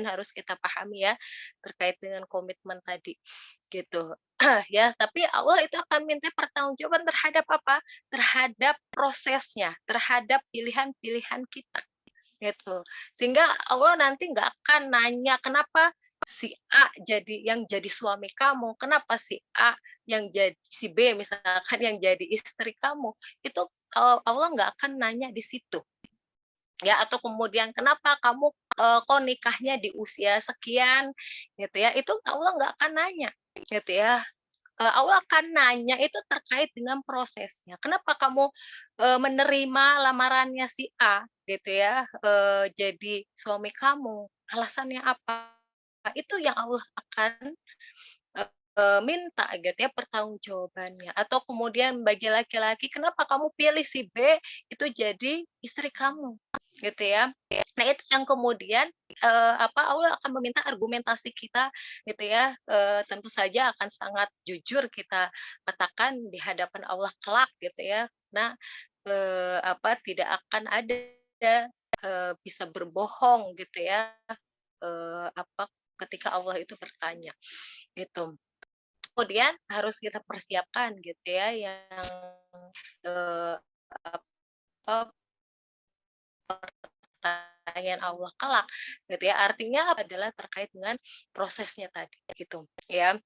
harus kita pahami ya terkait dengan komitmen tadi, gitu. Ya, tapi Allah itu akan minta pertanggungjawaban terhadap apa? Terhadap prosesnya, terhadap pilihan-pilihan kita. Gitu. Sehingga Allah nanti nggak akan nanya kenapa si A yang jadi suami kamu, kenapa si A yang jadi si B misalkan yang jadi istri kamu. Itu Allah nggak akan nanya di situ. Ya, atau kemudian kenapa kamu kok nikahnya di usia sekian gitu ya. Itu Allah nggak akan nanya gitu ya. Allah akan nanya itu terkait dengan prosesnya. Kenapa kamu menerima lamarannya si A gitu ya, jadi suami kamu? Alasannya apa? Itu yang Allah akan minta gitu ya pertanggungjawabannya. Atau kemudian bagi laki-laki, kenapa kamu pilih si B itu jadi istri kamu? Gitu ya. Nah, itu yang kemudian Allah akan meminta argumentasi kita gitu ya. Tentu saja akan sangat jujur kita katakan di hadapan Allah kelak gitu ya. Nah, tidak akan ada bisa berbohong gitu ya, ketika Allah itu bertanya, gitu. Kemudian harus kita persiapkan gitu ya yang, eee, apa, pertanyaan Allah kelak gitu ya. Artinya adalah terkait dengan prosesnya tadi gitu ya.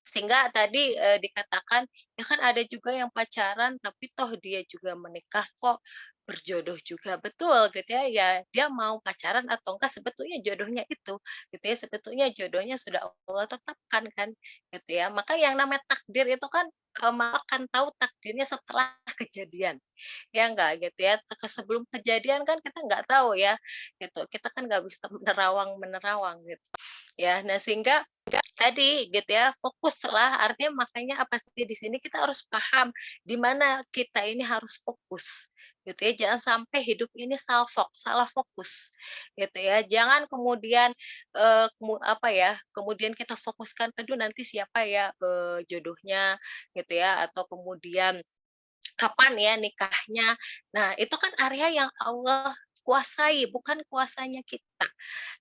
Sehingga tadi, dikatakan, ya kan ada juga yang pacaran tapi toh dia juga menikah kok, berjodoh juga. Betul gitu ya, ya dia mau pacaran atau enggak sebetulnya jodohnya itu, gitu ya, sebetulnya jodohnya sudah Allah tetapkan kan, gitu ya. Maka yang namanya takdir itu kan, Maha akan tahu takdirnya setelah kejadian, ya enggak gitu ya. Sebelum kejadian kan kita nggak tahu ya, gitu. Kita kan nggak bisa menerawang-menerawang gitu, ya. Nah sehingga tadi gitu ya, fokuslah artinya makanya apa sih di sini kita harus paham di mana kita ini harus fokus gitu ya. Jangan sampai hidup ini salah fokus gitu ya. Jangan kemudian apa ya, kemudian kita fokuskan aduh nanti siapa ya jodohnya gitu ya atau kemudian kapan ya nikahnya. Nah, itu kan area yang Allah kuasai, bukan kuasanya kita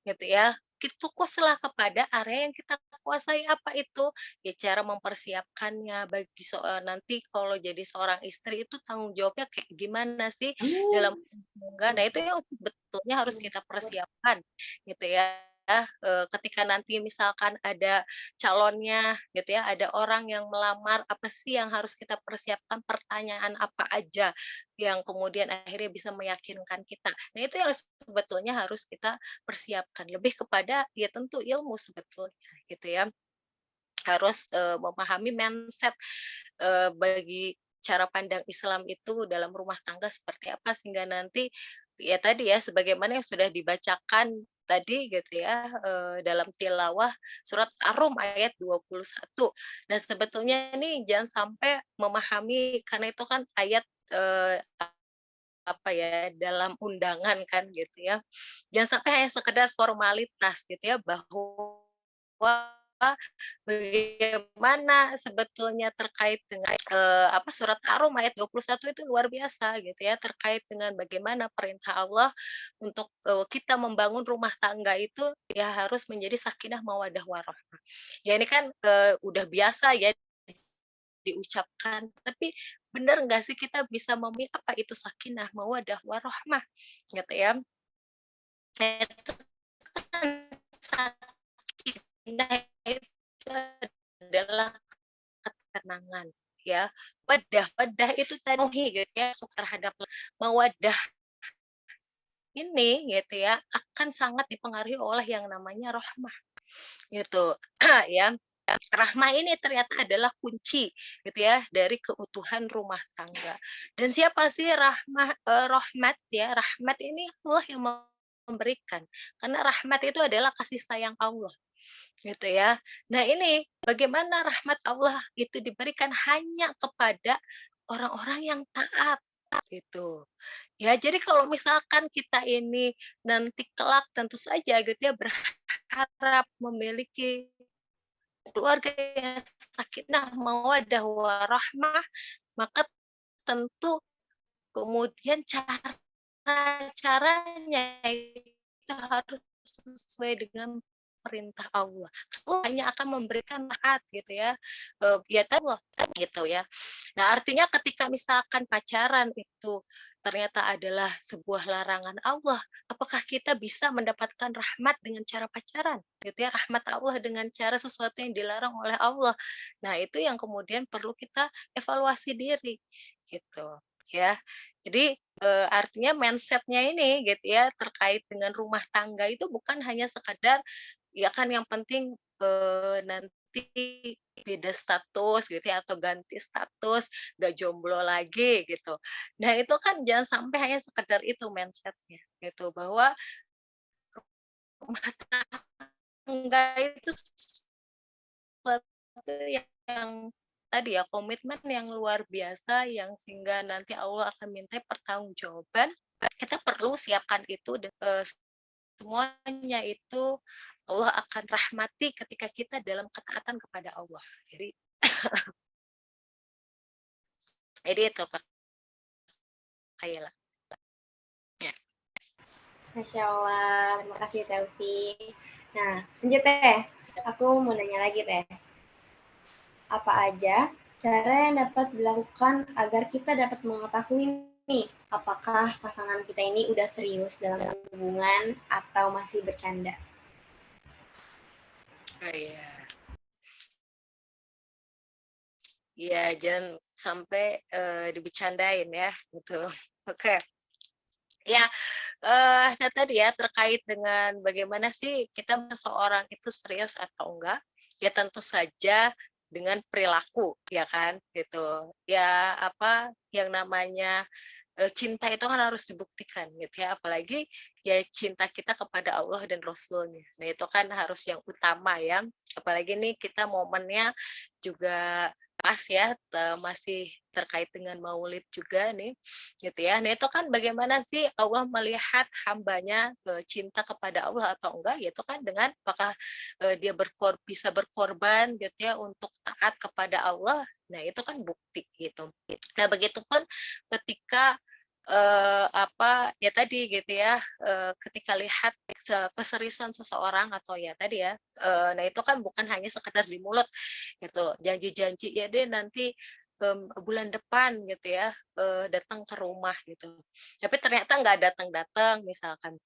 gitu ya. Fokuslah kepada area yang kita kuasai apa itu? Ya cara mempersiapkannya bagi nanti kalau jadi seorang istri itu tanggung jawabnya kayak gimana sih dalam rumah tangga. Nah, itu yang sebetulnya harus kita persiapkan gitu ya. Ketika nanti misalkan ada calonnya gitu ya, ada orang yang melamar, apa sih yang harus kita persiapkan, pertanyaan apa aja yang kemudian akhirnya bisa meyakinkan kita. Nah, itu yang sebetulnya harus kita persiapkan, lebih kepada ya tentu ilmu sebetulnya gitu ya. Harus, memahami mindset, bagi cara pandang Islam itu dalam rumah tangga seperti apa sehingga nanti ya tadi ya sebagaimana yang sudah dibacakan tadi gitu ya, dalam tilawah surat Ar-Rum ayat 21. Nah sebetulnya ini jangan sampai memahami karena itu kan ayat, apa ya, dalam undangan kan gitu ya. Jangan sampai hanya sekedar formalitas gitu ya, bahwa bagaimana sebetulnya terkait dengan, surat Ar-Rum ayat 21 itu luar biasa gitu ya, terkait dengan bagaimana perintah Allah untuk, kita membangun rumah tangga itu ya harus menjadi sakinah mawaddah warahmah. Ya ini kan, udah biasa ya diucapkan, tapi benar nggak sih kita bisa apa itu sakinah, mawaddah, warahmah, gitu ya. Nah, itu kan sakinah itu adalah ketenangan, ya. Wadah itu tadi gitu ya, terhadap mawaddah ini gitu ya, akan sangat dipengaruhi oleh yang namanya rahmah, gitu, ya. Rahmah ini ternyata adalah kunci gitu ya dari keutuhan rumah tangga. Dan siapa sih rahmat ya? Rahmat ini Allah yang memberikan. Karena rahmat itu adalah kasih sayang Allah gitu ya. Nah, ini bagaimana rahmat Allah itu diberikan hanya kepada orang-orang yang taat gitu. Ya, jadi kalau misalkan kita ini nanti kelak tentu saja gitu ya berharap memiliki keluarga yang sakinah mawaddah warahmah, maka tentu kemudian cara-caranya itu harus sesuai dengan perintah Allah. Allah hanya akan memberikan taat gitu ya, ya Allah gitu ya. Nah artinya ketika misalkan pacaran itu ternyata adalah sebuah larangan Allah, apakah kita bisa mendapatkan rahmat dengan cara pacaran? Gitu ya, rahmat Allah dengan cara sesuatu yang dilarang oleh Allah. Nah itu yang kemudian perlu kita evaluasi diri gitu ya. Jadi artinya mindsetnya ini gitu ya terkait dengan rumah tangga itu bukan hanya sekadar ya kan yang penting nanti beda status gitu ya atau ganti status nggak jomblo lagi gitu. Nah itu kan jangan sampai hanya sekedar itu mindsetnya gitu bahwa rumah tangga itu sesuatu yang tadi ya komitmen yang luar biasa yang sehingga nanti Allah akan minta pertanggungjawaban. Kita perlu siapkan itu semuanya itu Allah akan rahmati ketika kita dalam ketaatan kepada Allah. Jadi itu Kak. Kayla. Ya. Masya Allah, terima kasih Telvi. Nah, lanjut Teh. Aku mau nanya lagi Teh. Apa aja cara yang dapat dilakukan agar kita dapat mengetahui nih, apakah pasangan kita ini udah serius dalam hubungan atau masih bercanda? Oh, iya. Ya, jangan sampai dibecandain ya, gitu. Oke. Ya, nah tadi ya terkait dengan bagaimana sih kita seseorang itu serius atau enggak, ya tentu saja dengan perilaku, ya kan, gitu. Ya apa yang namanya cinta itu kan harus dibuktikan, gitu ya. Apalagi ya cinta kita kepada Allah dan Rasulnya. Nah itu kan harus yang utama ya. Apalagi nih kita momennya juga pas ya, masih terkait dengan Maulid juga nih, gitu ya. Nah itu kan bagaimana sih Allah melihat hambanya cinta kepada Allah atau enggak, yaitu kan dengan apakah dia bisa berkorban gitu ya untuk taat kepada Allah. Nah itu kan bukti gitu. Nah begitupun ketika apa ya tadi gitu ya, ketika lihat keseriusan seseorang atau ya tadi ya, nah itu kan bukan hanya sekedar di mulut gitu, janji-janji ya deh nanti bulan depan gitu ya, datang ke rumah gitu. Tapi ternyata nggak datang-datang misalkan.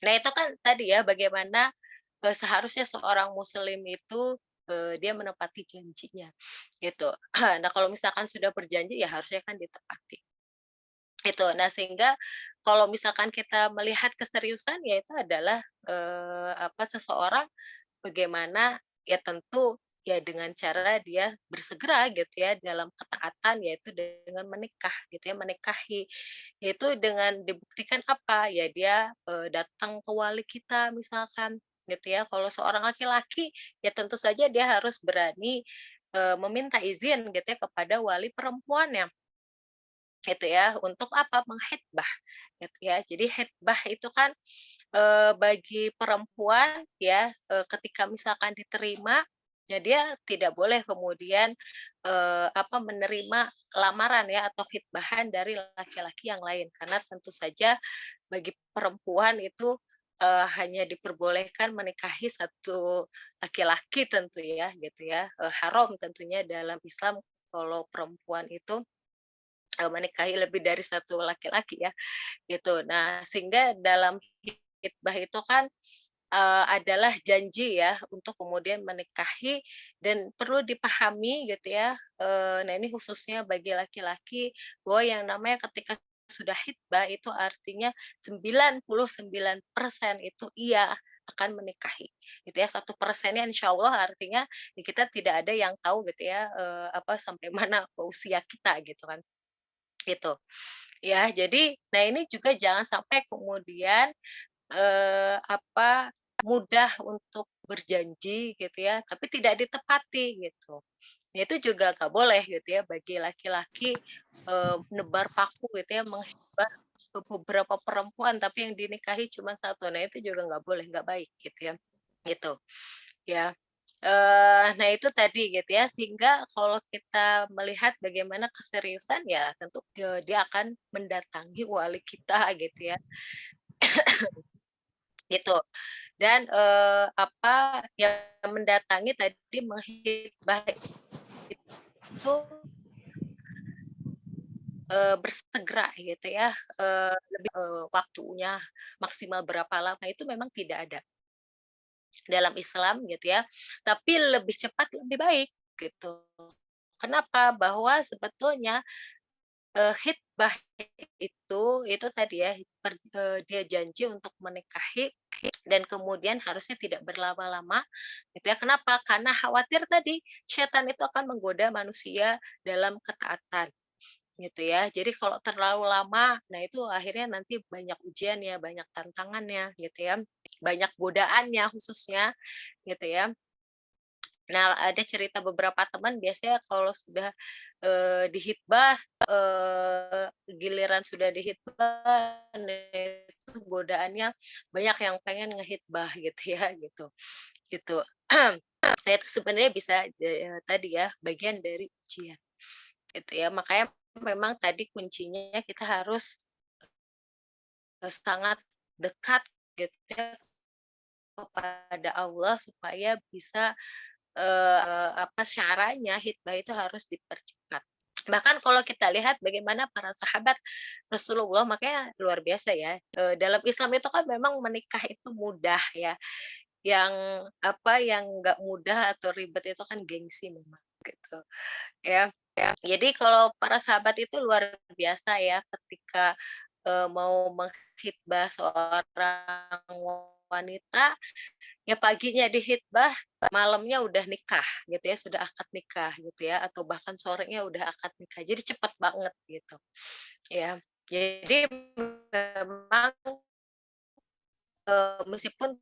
Nah itu kan tadi ya bagaimana seharusnya seorang muslim itu dia menepati janjinya gitu. Nah kalau misalkan sudah berjanji ya harusnya kan ditepati. Itu. Nah, sehingga kalau misalkan kita melihat keseriusan ya itu adalah apa seseorang bagaimana ya tentu ya dengan cara dia bersegera gitu ya dalam ketaatan yaitu dengan menikah gitu ya, menikahi. Yaitu dengan dibuktikan apa? Ya dia datang ke wali kita misalkan gitu ya. Kalau seorang laki-laki ya tentu saja dia harus berani meminta izin gitu ya kepada wali perempuannya gitu ya, untuk apa? Menghitbah, gitu ya. Jadi hitbah itu kan, bagi perempuan ya, ketika misalkan diterima, ya dia tidak boleh kemudian, apa, menerima lamaran ya atau hitbahan dari laki-laki yang lain. Karena tentu saja bagi perempuan itu, hanya diperbolehkan menikahi satu laki-laki tentu ya, gitu ya, haram tentunya dalam Islam kalau perempuan itu menikahi lebih dari satu laki-laki ya, gitu. Nah, sehingga dalam khitbah itu kan, adalah janji ya untuk kemudian menikahi dan perlu dipahami gitu ya, nah ini khususnya bagi laki-laki bahwa yang namanya ketika sudah khitbah itu artinya 99% itu iya akan menikahi, gitu ya. 1%-nya insyaallah artinya ya kita tidak ada yang tahu gitu ya, apa sampai mana usia kita gitu kan. Gitu. Ya, jadi nah ini juga jangan sampai kemudian, apa, mudah untuk berjanji gitu ya, tapi tidak ditepati gitu. Ya itu juga nggak boleh gitu ya bagi laki-laki, nebar paku gitu ya, menghibah ke beberapa perempuan tapi yang dinikahi cuma satu. Nah itu juga nggak boleh, nggak baik gitu ya, gitu. Ya. Nah itu tadi gitu ya, sehingga kalau kita melihat bagaimana keseriusan ya tentu dia akan mendatangi wali kita gitu ya, gitu. Dan, apa, yang mendatangi tadi menghibah itu, bersegera gitu ya, lebih, waktunya maksimal berapa lama itu memang tidak ada dalam Islam gitu ya, tapi lebih cepat lebih baik gitu. Kenapa? Bahwa sebetulnya khitbah itu tadi ya, dia janji untuk menikahi dan kemudian harusnya tidak berlama-lama, gitu ya. Kenapa? Karena khawatir tadi, setan itu akan menggoda manusia dalam ketaatan, gitu ya. Jadi kalau terlalu lama, nah itu akhirnya nanti banyak ujian ya, banyak tantangannya, gitu ya. Banyak godaannya khususnya, gitu ya. Nah, ada cerita beberapa teman biasanya kalau sudah, dihitbah, giliran sudah dihitbah, nah itu godaannya banyak yang pengen ngehitbah gitu ya, gitu gitu. Nah itu sebenarnya bisa tadi ya, bagian dari ujian, gitu ya. Makanya memang tadi kuncinya kita harus sangat dekat gitu ya kepada Allah supaya bisa apa syaratnya hitbah itu harus dipercepat. Bahkan kalau kita lihat bagaimana para sahabat Rasulullah, makanya luar biasa ya. Dalam Islam itu kan memang menikah itu mudah ya. Yang apa yang nggak mudah atau ribet itu kan gengsi memang gitu ya. Jadi kalau para sahabat itu luar biasa ya ketika mau menghitbah seorang wanita, ya paginya dihitbah, malamnya udah nikah gitu ya, sudah akad nikah gitu ya, atau bahkan sorenya udah akad nikah. Jadi cepat banget gitu. Ya. Jadi memang meskipun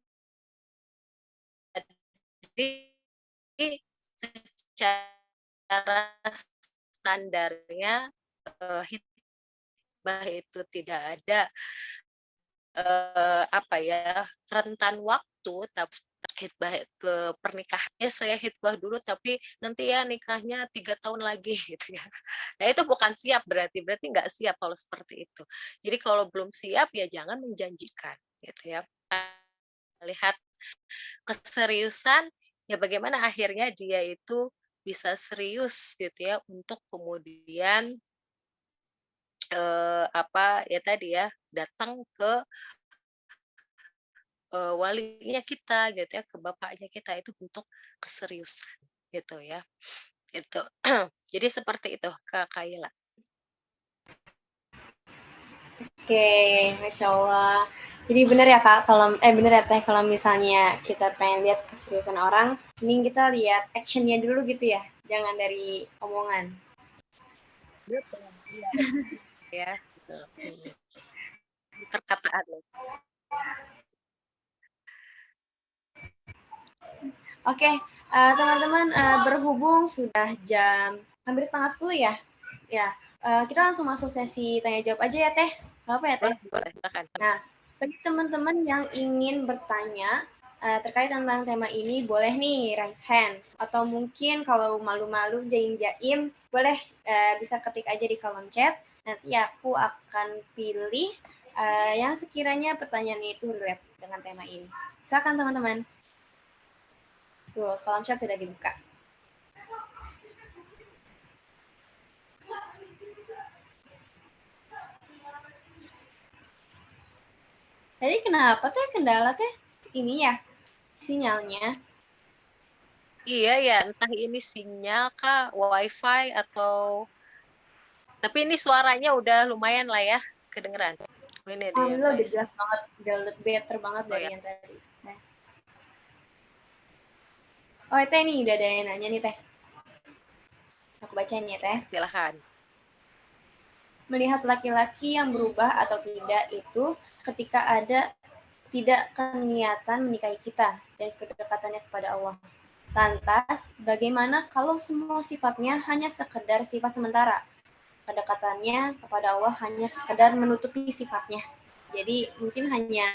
tadi secara standarnya hitbah itu tidak ada apa ya rentan waktu, tapi hitbah ke pernikahannya saya hitbah dulu tapi nanti ya nikahnya 3 tahun lagi gitu ya. Nah itu bukan siap berarti nggak siap kalau seperti itu. Jadi kalau belum siap ya jangan menjanjikan gitu ya. Lihat keseriusan ya bagaimana akhirnya dia itu bisa serius gitu ya untuk kemudian apa ya tadi ya datang ke walinya kita gitu ya, ke bapaknya kita itu bentuk keseriusan gitu ya. Itu. Jadi seperti itu Kak Kaila. Oke, Masya Allah. Jadi benar ya Kak, kalau benar ya Teh, kalau misalnya kita pengen lihat keseriusan orang, mending kita lihat actionnya dulu gitu ya, jangan dari omongan. Betul. Iya. Ya, gitu. Perkataan loh. Oke, teman-teman, berhubung sudah jam hampir 9:30 ya. Ya, kita langsung masuk sesi tanya jawab aja ya Teh. Nggak apa ya Teh? Boleh, silakan. Nah, bagi teman-teman yang ingin bertanya terkait tentang tema ini, boleh nih raise hand. Atau mungkin kalau malu-malu jaim-jaim, boleh bisa ketik aja di kolom chat. Nanti aku akan pilih yang sekiranya pertanyaannya itu relate dengan tema ini. Silakan teman-teman. Tuh, kolom chat sudah dibuka. Tadi kenapa Teh kendala Teh? Ini ya, sinyalnya. Iya ya, entah ini sinyal kah, wifi atau tapi ini suaranya udah lumayan lah ya, kedengeran. Ini dia. Alhamdulillah udah jelas banget, udah better banget dari ya. yang tadi. Nah. Oh, Teh nih udah ada yang nanya nih Teh. Aku bacain ya Teh. Silahkan. Melihat laki-laki yang berubah atau tidak itu ketika ada tidak keniatan menikahi kita dan kedekatannya kepada Allah. Lantas, bagaimana kalau semua sifatnya hanya sekedar sifat sementara? Kedekatannya kepada Allah hanya sekedar menutupi sifatnya. Jadi mungkin hanya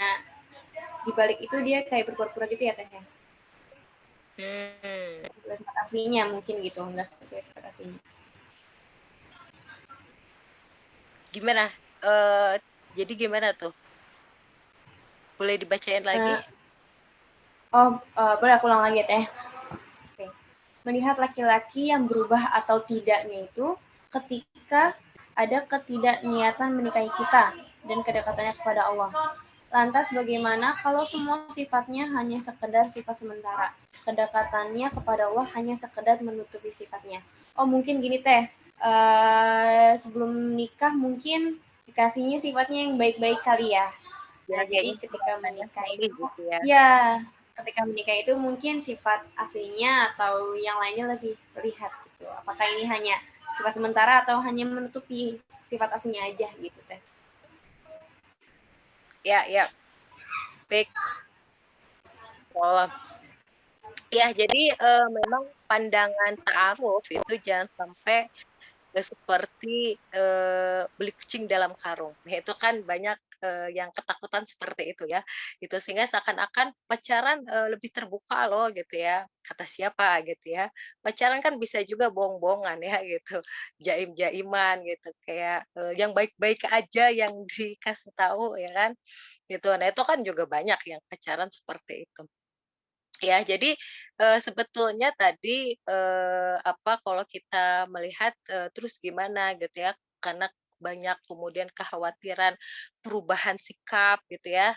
di balik itu dia kayak berpura-pura gitu ya Teh. Sifat aslinya mungkin gitu, nggak sesuai sifat aslinya. Gimana? Jadi gimana tuh? Boleh dibacain lagi? Boleh aku ulang lagi ya Teh. Oke. Melihat laki-laki yang berubah atau tidaknya itu ketika ada ketidakniatan menikahi kita dan kedekatannya kepada Allah. Lantas bagaimana kalau semua sifatnya hanya sekedar sifat sementara? Kedekatannya kepada Allah hanya sekedar menutupi sifatnya. Oh mungkin gini Teh, sebelum nikah mungkin dikasihnya sifatnya yang baik-baik kali ya. Nah, jadi ketika menikah itu, ya ketika menikah itu mungkin sifat aslinya atau yang lainnya lebih terlihat gitu. Apakah ini hanya sifat sementara atau hanya menutupi sifat aslinya aja gitu Teh? Ya. Baik. Ya, jadi memang pandangan ta'aruf itu jangan sampai seperti beli kucing dalam karung. Nah, itu kan banyak yang ketakutan seperti itu ya, gitu. Sehingga seakan-akan pacaran, lebih terbuka loh gitu ya, kata siapa gitu ya. Pacaran kan bisa juga bohong-bohongan ya gitu, jaim-jaiman gitu, kayak, yang baik-baik aja yang dikasih tahu ya kan, gitu. Nah itu kan juga banyak yang pacaran seperti itu. Ya, jadi, sebetulnya tadi, kalau kita melihat, terus gimana gitu ya, karena banyak kemudian kekhawatiran perubahan sikap gitu ya,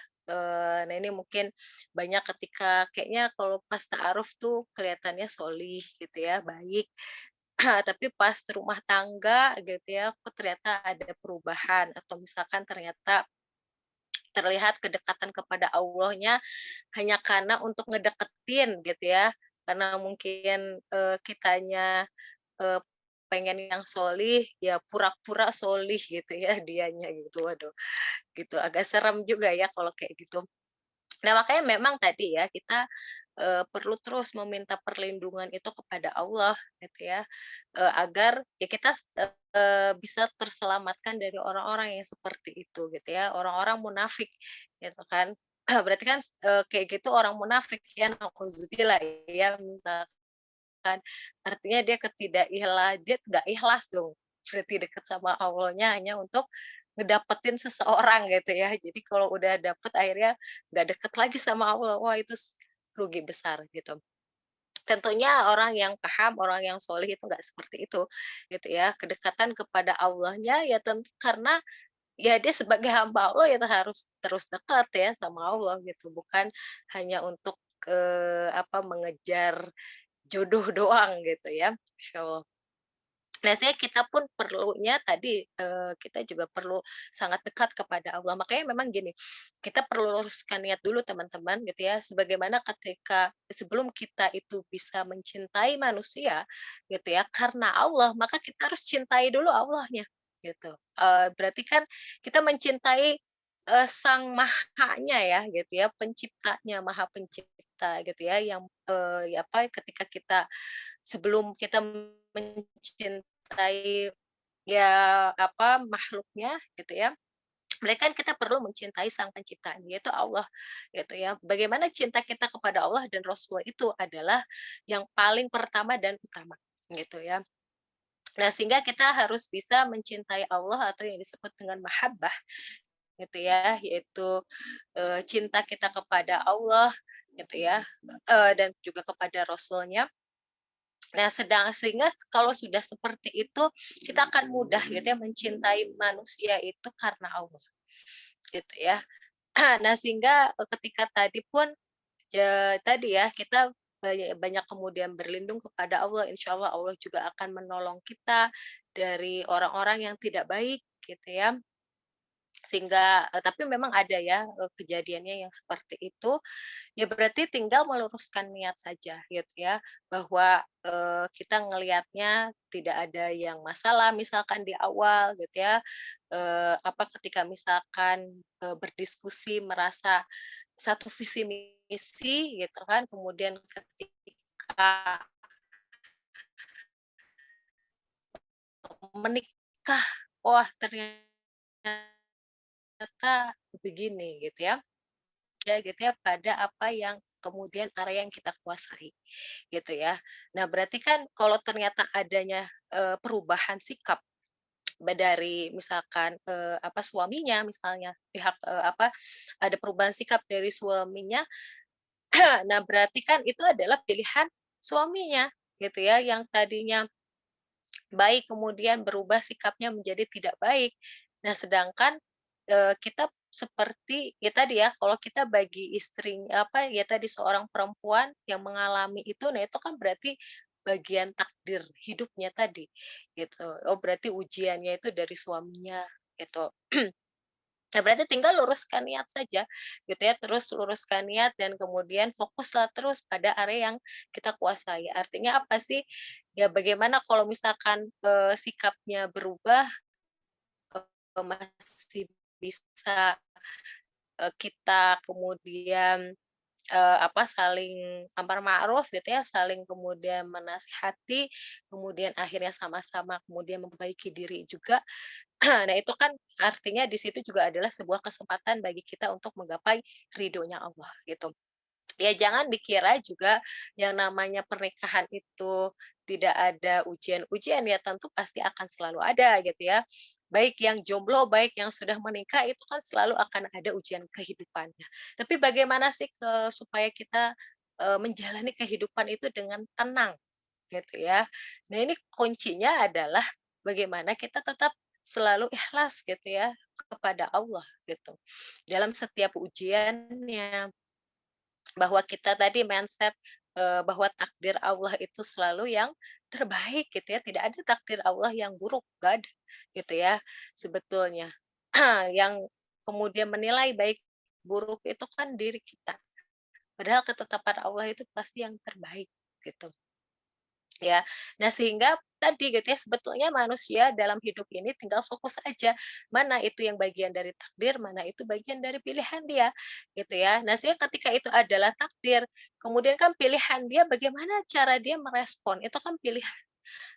nah ini mungkin banyak ketika kayaknya kalau pas ta'aruf tuh kelihatannya solih gitu ya, baik, tapi pas rumah tangga gitu ya, kok ternyata ada perubahan atau misalkan ternyata terlihat kedekatan kepada Allahnya hanya karena untuk ngedeketin gitu ya, karena mungkin, kitanya, eee, pengen yang sholih, ya pura-pura sholih gitu ya dianya gitu. Waduh, gitu agak serem juga ya kalau kayak gitu. Nah, makanya memang tadi ya kita, perlu terus meminta perlindungan itu kepada Allah gitu ya, agar ya kita bisa terselamatkan dari orang-orang yang seperti itu gitu ya, orang-orang munafik gitu kan. Berarti kan, kayak gitu orang munafik ya, nauzubillah ya, misalkan artinya dia nggak ikhlas dong, berarti dekat sama Allahnya hanya untuk ngedapetin seseorang gitu ya. Jadi kalau udah dapet akhirnya nggak deket lagi sama Allah, wah itu rugi besar gitu. Tentunya orang yang paham, orang yang soleh itu nggak seperti itu, gitu ya. Kedekatan kepada Allahnya ya tentu karena ya dia sebagai hamba Allah ya harus terus dekat ya sama Allah gitu, bukan hanya untuk, mengejar jodoh doang gitu ya, Masya Allah. Nah, saya kita pun perlunya tadi, kita juga perlu sangat dekat kepada Allah. Makanya memang gini, kita perlu luruskan niat dulu teman-teman gitu ya, sebagaimana ketika sebelum kita itu bisa mencintai manusia gitu ya, karena Allah, maka kita harus cintai dulu Allahnya gitu. Berarti kan kita mencintai, Sang Mahanya ya gitu ya, penciptanya, Maha Pencipta gitu ya, yang, ketika kita sebelum kita mencintai, ya makhluknya gitu ya, mereka kan kita perlu mencintai sang penciptanya, yaitu Allah, gitu ya. Bagaimana cinta kita kepada Allah dan Rasulullah itu adalah yang paling pertama dan utama, gitu ya. Nah, sehingga kita harus bisa mencintai Allah atau yang disebut dengan mahabbah, gitu ya, yaitu, cinta kita kepada Allah, gitu ya, dan juga kepada Rasulnya. Nah, sehingga kalau sudah seperti itu, kita akan mudah gitu ya mencintai manusia itu karena Allah, gitu ya. Nah, sehingga, ketika tadi pun, tadi ya kita banyak banyak kemudian berlindung kepada Allah, insya Allah Allah juga akan menolong kita dari orang-orang yang tidak baik, gitu ya. Sehingga tapi memang ada ya, kejadiannya yang seperti itu, ya berarti tinggal meluruskan niat saja gitu ya, bahwa, kita ngelihatnya tidak ada yang masalah misalkan di awal gitu ya, ketika misalkan, berdiskusi merasa satu visi misi gitu kan, kemudian ketika menikah, wah ternyata begini gitu ya. Ya gitu ya, pada apa yang kemudian area yang kita kuasai, gitu ya. Nah, berarti kan kalau ternyata adanya, perubahan sikap dari misalkan, suaminya misalnya, ada perubahan sikap dari suaminya, nah berarti kan itu adalah pilihan suaminya, gitu ya, yang tadinya baik kemudian berubah sikapnya menjadi tidak baik. Nah, sedangkan, kita seperti ya tadi ya, kalau kita bagi istrinya ya tadi seorang perempuan yang mengalami itu, nah itu kan berarti bagian takdir hidupnya tadi, gitu. Oh, berarti ujiannya itu dari suaminya, gitu. Nah, berarti tinggal luruskan niat saja, gitu ya, terus luruskan niat dan kemudian fokuslah terus pada area yang kita kuasai. Artinya apa sih? Ya bagaimana kalau misalkan, sikapnya berubah, masih bisa, kita kemudian saling amar ma'ruf gitu ya, saling kemudian menasihati, kemudian akhirnya sama-sama kemudian memperbaiki diri juga. Nah, itu kan artinya di situ juga adalah sebuah kesempatan bagi kita untuk menggapai ridhonya Allah gitu. Ya jangan dikira juga yang namanya pernikahan itu tidak ada ujian-ujian, ya tentu pasti akan selalu ada gitu ya. Baik yang jomblo, baik yang sudah menikah itu kan selalu akan ada ujian kehidupannya. Tapi bagaimana sih supaya kita menjalani kehidupan itu dengan tenang gitu ya. Nah, ini kuncinya adalah bagaimana kita tetap selalu ikhlas gitu ya kepada Allah gitu. Dalam setiap ujiannya, bahwa kita tadi mindset, bahwa takdir Allah itu selalu yang terbaik gitu ya, tidak ada takdir Allah yang buruk, nggak ada gitu ya sebetulnya. Yang kemudian menilai baik buruk itu kan diri kita, padahal ketetapan Allah itu pasti yang terbaik gitu. Ya. Nah, sehingga tadi gitu ya, sebetulnya manusia dalam hidup ini tinggal fokus aja, mana itu yang bagian dari takdir, mana itu bagian dari pilihan dia, gitu ya. Nah, sehingga ketika itu adalah takdir, kemudian kan pilihan dia bagaimana cara dia merespon, itu kan pilihan.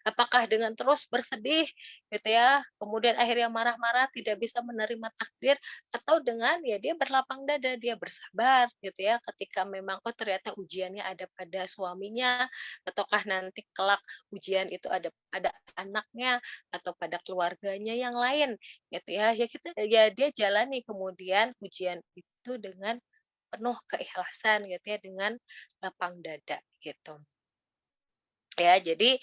Apakah dengan terus bersedih gitu ya, kemudian akhirnya marah-marah tidak bisa menerima takdir, atau dengan ya dia berlapang dada, dia bersabar gitu ya ketika memang oh ternyata ujiannya ada pada suaminya, ataukah nanti kelak ujian itu ada pada anaknya atau pada keluarganya yang lain gitu ya. Ya kita ya dia jalani kemudian ujian itu dengan penuh keikhlasan gitu ya, dengan lapang dada gitu. Ya, jadi,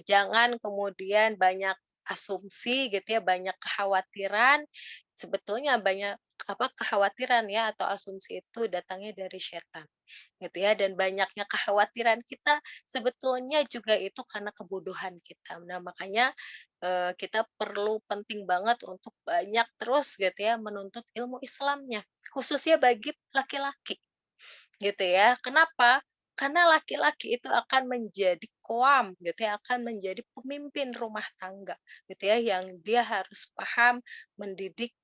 jangan kemudian banyak asumsi gitu ya, banyak kekhawatiran, sebetulnya banyak kekhawatiran ya atau asumsi itu datangnya dari setan, gitu ya, dan banyaknya kekhawatiran kita sebetulnya juga itu karena kebodohan kita. Nah, makanya, kita perlu penting banget untuk banyak terus gitu ya menuntut ilmu Islamnya, khususnya bagi laki-laki. Gitu ya. Kenapa? Karena laki-laki itu akan menjadi koam gitu ya, akan menjadi pemimpin rumah tangga gitu ya, yang dia harus paham, mendidik,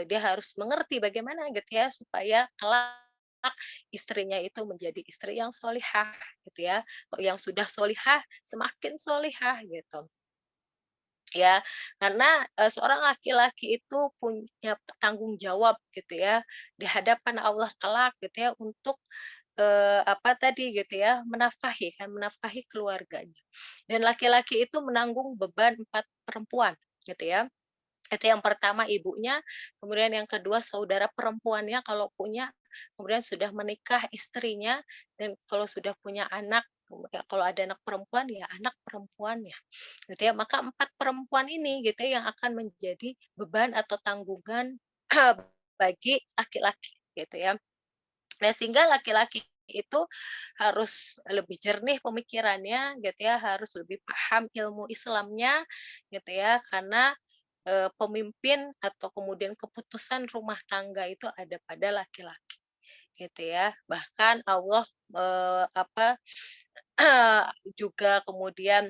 dia harus mengerti bagaimana gitu ya, supaya kelak istrinya itu menjadi istri yang solihah gitu ya, yang sudah solihah semakin solihah gitu. Ya, karena, seorang laki-laki itu punya tanggung jawab gitu ya, di hadapan Allah kelak gitu ya untuk, menafkahi keluarganya. Dan laki-laki itu menanggung beban 4 perempuan gitu ya. Itu yang pertama ibunya, kemudian yang kedua saudara perempuannya kalau punya, kemudian sudah menikah istrinya, dan kalau sudah punya anak, kalau ada anak perempuan ya anak perempuannya, gitu ya. Maka 4 perempuan ini gitu ya yang akan menjadi beban atau tanggungan bagi laki-laki gitu ya. Nah, sehingga laki-laki itu harus lebih jernih pemikirannya gitu ya, harus lebih paham ilmu Islamnya gitu ya, karena pemimpin atau kemudian keputusan rumah tangga itu ada pada laki-laki, gitu ya. Bahkan Allah, juga kemudian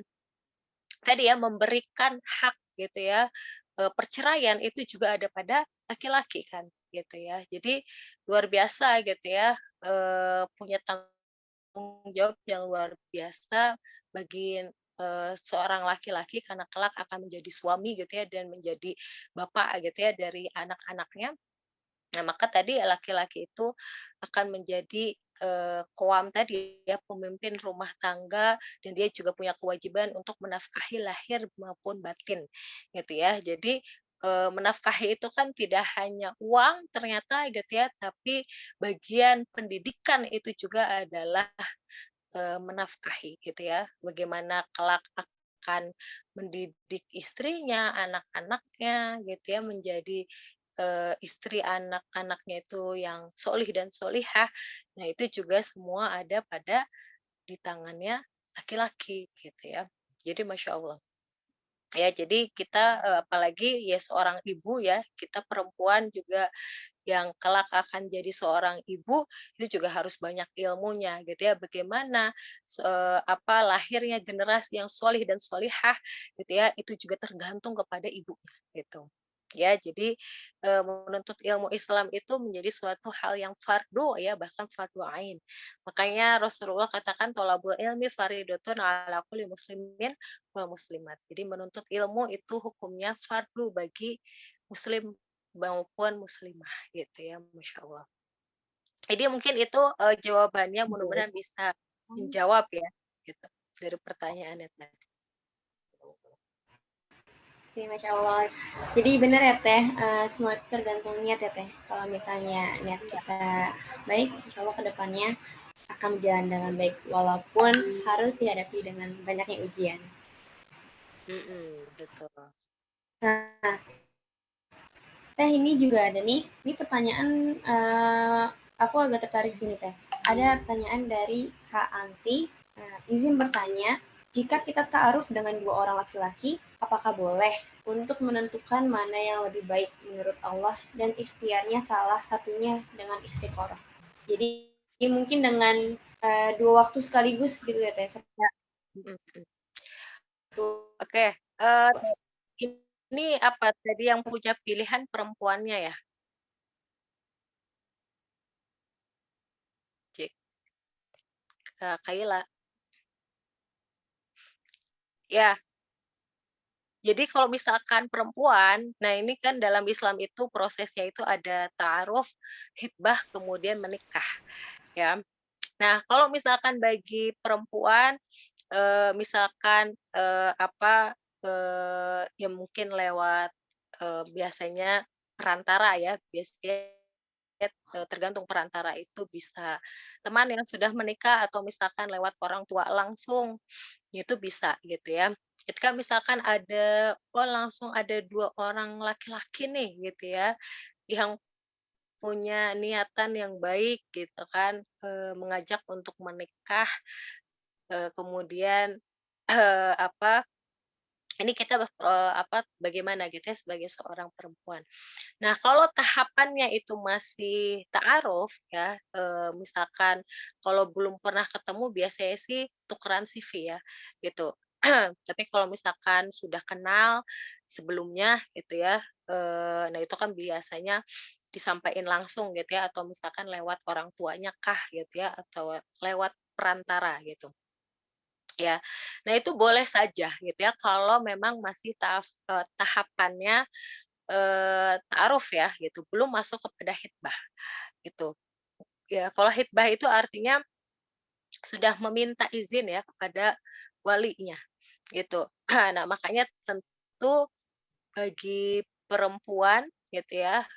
tadi ya memberikan hak gitu ya, perceraian itu juga ada pada laki-laki kan, gitu ya. Jadi luar biasa gitu ya, punya tanggung jawab yang luar biasa bagi, seorang laki-laki karena kelak akan menjadi suami gitu ya dan menjadi bapak gitu ya dari anak-anaknya. Nah, maka tadi laki-laki itu akan menjadi, qawwam tadi ya, pemimpin rumah tangga dan dia juga punya kewajiban untuk menafkahi lahir maupun batin, gitu ya. Jadi, menafkahi itu kan tidak hanya uang ternyata gitu ya, tapi bagian pendidikan itu juga adalah, menafkahi gitu ya. Bagaimana kelak akan mendidik istrinya, anak-anaknya gitu ya, menjadi istri anak-anaknya itu yang solih dan solihah. Nah, itu juga semua ada pada di tangannya laki-laki gitu ya. Jadi Masya Allah. Ya, jadi kita apalagi ya seorang ibu ya, kita perempuan juga yang kelak akan jadi seorang ibu, itu juga harus banyak ilmunya gitu ya. Bagaimana lahirnya generasi yang solih dan solihah gitu ya, itu juga tergantung kepada ibunya gitu. ya. Jadi menuntut ilmu Islam itu menjadi suatu hal yang fardu ya, bahkan fardu ain. Makanya Rasulullah katakan thalabul ilmi faridatun ala kulli muslimin wal muslimat. Jadi menuntut ilmu itu hukumnya fardu bagi muslim maupun muslimah gitu ya, Masya Allah. Jadi mungkin itu jawabannya, mudah-mudahan bisa menjawab ya gitu dari pertanyaannya tadi. Oke, Masya Allah. Jadi benar ya Teh, semua itu tergantung niat ya Teh. Kalau misalnya niat kita baik, insya Allah ke depannya akan berjalan dengan baik, walaupun harus dihadapi dengan banyaknya ujian. Betul. Nah, Teh ini juga ada nih, ini pertanyaan aku agak tertarik sini Teh. Ada pertanyaan dari Kak Anti, izin bertanya, jika kita ta'aruf dengan dua orang laki-laki, apakah boleh untuk menentukan mana yang lebih baik menurut Allah dan ikhtiarnya salah satunya dengan istiqoroh? Jadi mungkin dengan dua waktu sekaligus gitu ya Teh. Oke, ini apa tadi yang punya pilihan perempuannya ya? Cik, Kak Kaila. Ya, jadi kalau misalkan perempuan, nah ini kan dalam Islam itu prosesnya itu ada ta'aruf, hitbah, kemudian menikah, ya. Nah, kalau misalkan bagi perempuan, misalkan, ya mungkin lewat, biasanya perantara ya, biasanya, tergantung perantara itu bisa teman yang sudah menikah atau misalkan lewat orang tua langsung, itu bisa gitu ya. Ketika misalkan ada, oh langsung ada 2 orang laki-laki nih gitu ya, yang punya niatan yang baik gitu kan, mengajak untuk menikah, kemudian, apa, ini kita bagaimana gitu ya sebagai seorang perempuan. Nah, kalau tahapannya itu masih ta'aruf ya, misalkan kalau belum pernah ketemu biasanya sih tukeran CV ya, gitu. Tapi kalau misalkan sudah kenal sebelumnya gitu ya, nah itu kan biasanya disampaikan langsung gitu ya, atau misalkan lewat orang tuanya kah gitu ya, atau lewat perantara gitu. Ya, nah itu boleh saja gitu ya kalau memang masih tahapannya, ta'aruf ya gitu, belum masuk kepada hitbah gitu. Ya kalau hitbah itu artinya sudah meminta izin ya kepada walinya gitu. Nah makanya tentu bagi perempuan gitu ya,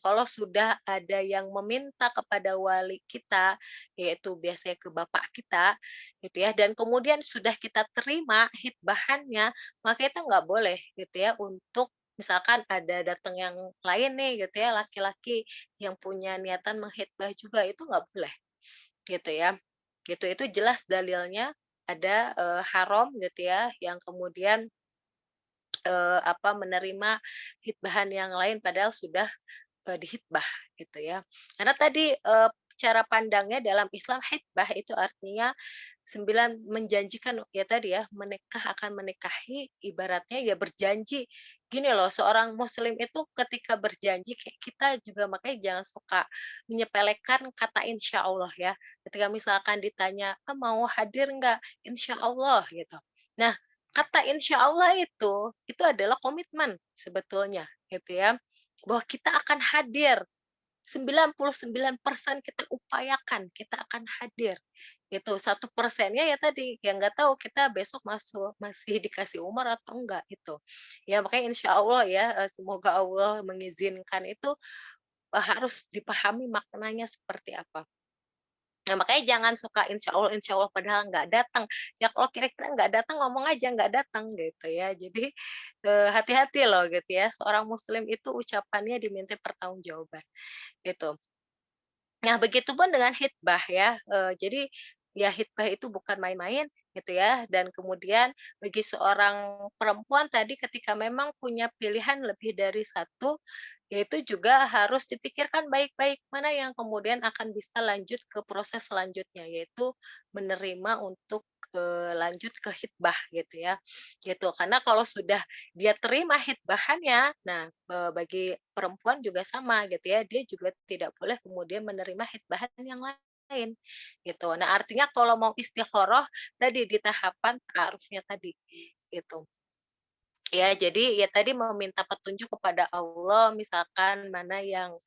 kalau sudah ada yang meminta kepada wali kita, yaitu biasanya ke bapak kita gitu ya, dan kemudian sudah kita terima hitbahannya, maka itu nggak boleh gitu ya untuk misalkan ada datang yang lain nih gitu ya, laki-laki yang punya niatan menghitbah juga, itu nggak boleh gitu ya. Gitu, itu jelas dalilnya ada, haram gitu ya, yang kemudian menerima hitbahan yang lain padahal sudah, dihitbah gitu ya. Karena tadi, cara pandangnya dalam Islam hitbah itu artinya 9 menjanjikan ya tadi ya, menikah akan menikahi ibaratnya ya berjanji. Gini loh, seorang muslim itu ketika berjanji kayak kita juga makanya jangan suka menyepelekan kata insya Allah ya. Ketika misalkan ditanya, "Ah, mau hadir nggak?" "Insya Allah," gitu. Nah, kata insya Allah itu adalah komitmen sebetulnya gitu ya, bahwa kita akan hadir, 99% kita upayakan kita akan hadir, itu 1%-nya ya tadi, yang nggak tahu kita besok masih dikasih umur atau enggak, itu. Ya makanya insya Allah ya, semoga Allah mengizinkan itu, harus dipahami maknanya seperti apa. Nah, makanya jangan suka insya Allah padahal nggak datang. Ya kalau kira-kira nggak datang, ngomong aja nggak datang gitu ya. Jadi, hati-hati loh gitu ya, seorang muslim itu ucapannya dimintai pertanggungjawaban, gitu. Nah, begitupun dengan hitbah ya, jadi ya hitbah itu bukan main-main gitu ya, dan kemudian bagi seorang perempuan tadi ketika memang punya pilihan lebih dari satu, yaitu juga harus dipikirkan baik-baik mana yang kemudian akan bisa lanjut ke proses selanjutnya, yaitu menerima untuk, lanjut ke hitbah gitu ya. Gitu. Karena kalau sudah dia terima hitbahannya, nah bagi perempuan juga sama gitu ya, dia juga tidak boleh kemudian menerima hitbahan yang lain gitu. Nah, artinya kalau mau istikharah tadi di tahapan ta'arufnya tadi gitu. Ya, jadi ya tadi meminta petunjuk kepada Allah misalkan mana yang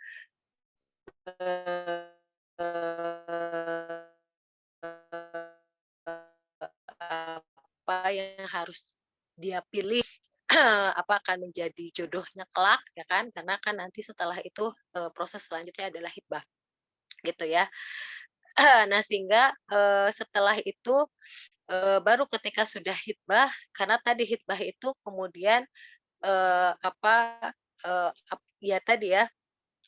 apa yang harus dia pilih apa akan menjadi jodohnya kelak ya kan, karena kan nanti setelah itu proses selanjutnya adalah hitbah gitu ya. Nah, sehingga setelah itu baru ketika sudah hitbah, karena tadi hitbah itu kemudian apa ya tadi ya,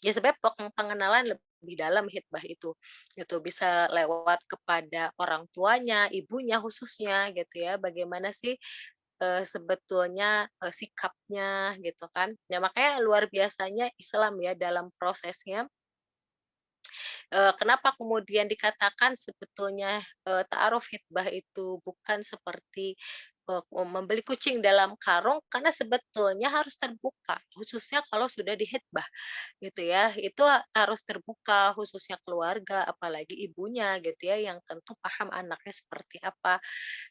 ya sebenarnya pengenalan lebih dalam hitbah itu, gitu. Bisa lewat kepada orang tuanya, ibunya khususnya gitu ya, bagaimana sih sebetulnya sikapnya gitu kan. Ya makanya luar biasanya Islam ya dalam prosesnya. Kenapa kemudian dikatakan sebetulnya ta'aruf hitbah itu bukan seperti membeli kucing dalam karung, karena sebetulnya harus terbuka, khususnya kalau sudah dihitbah gitu ya. Itu harus terbuka khususnya keluarga, apalagi ibunya gitu ya, yang tentu paham anaknya seperti apa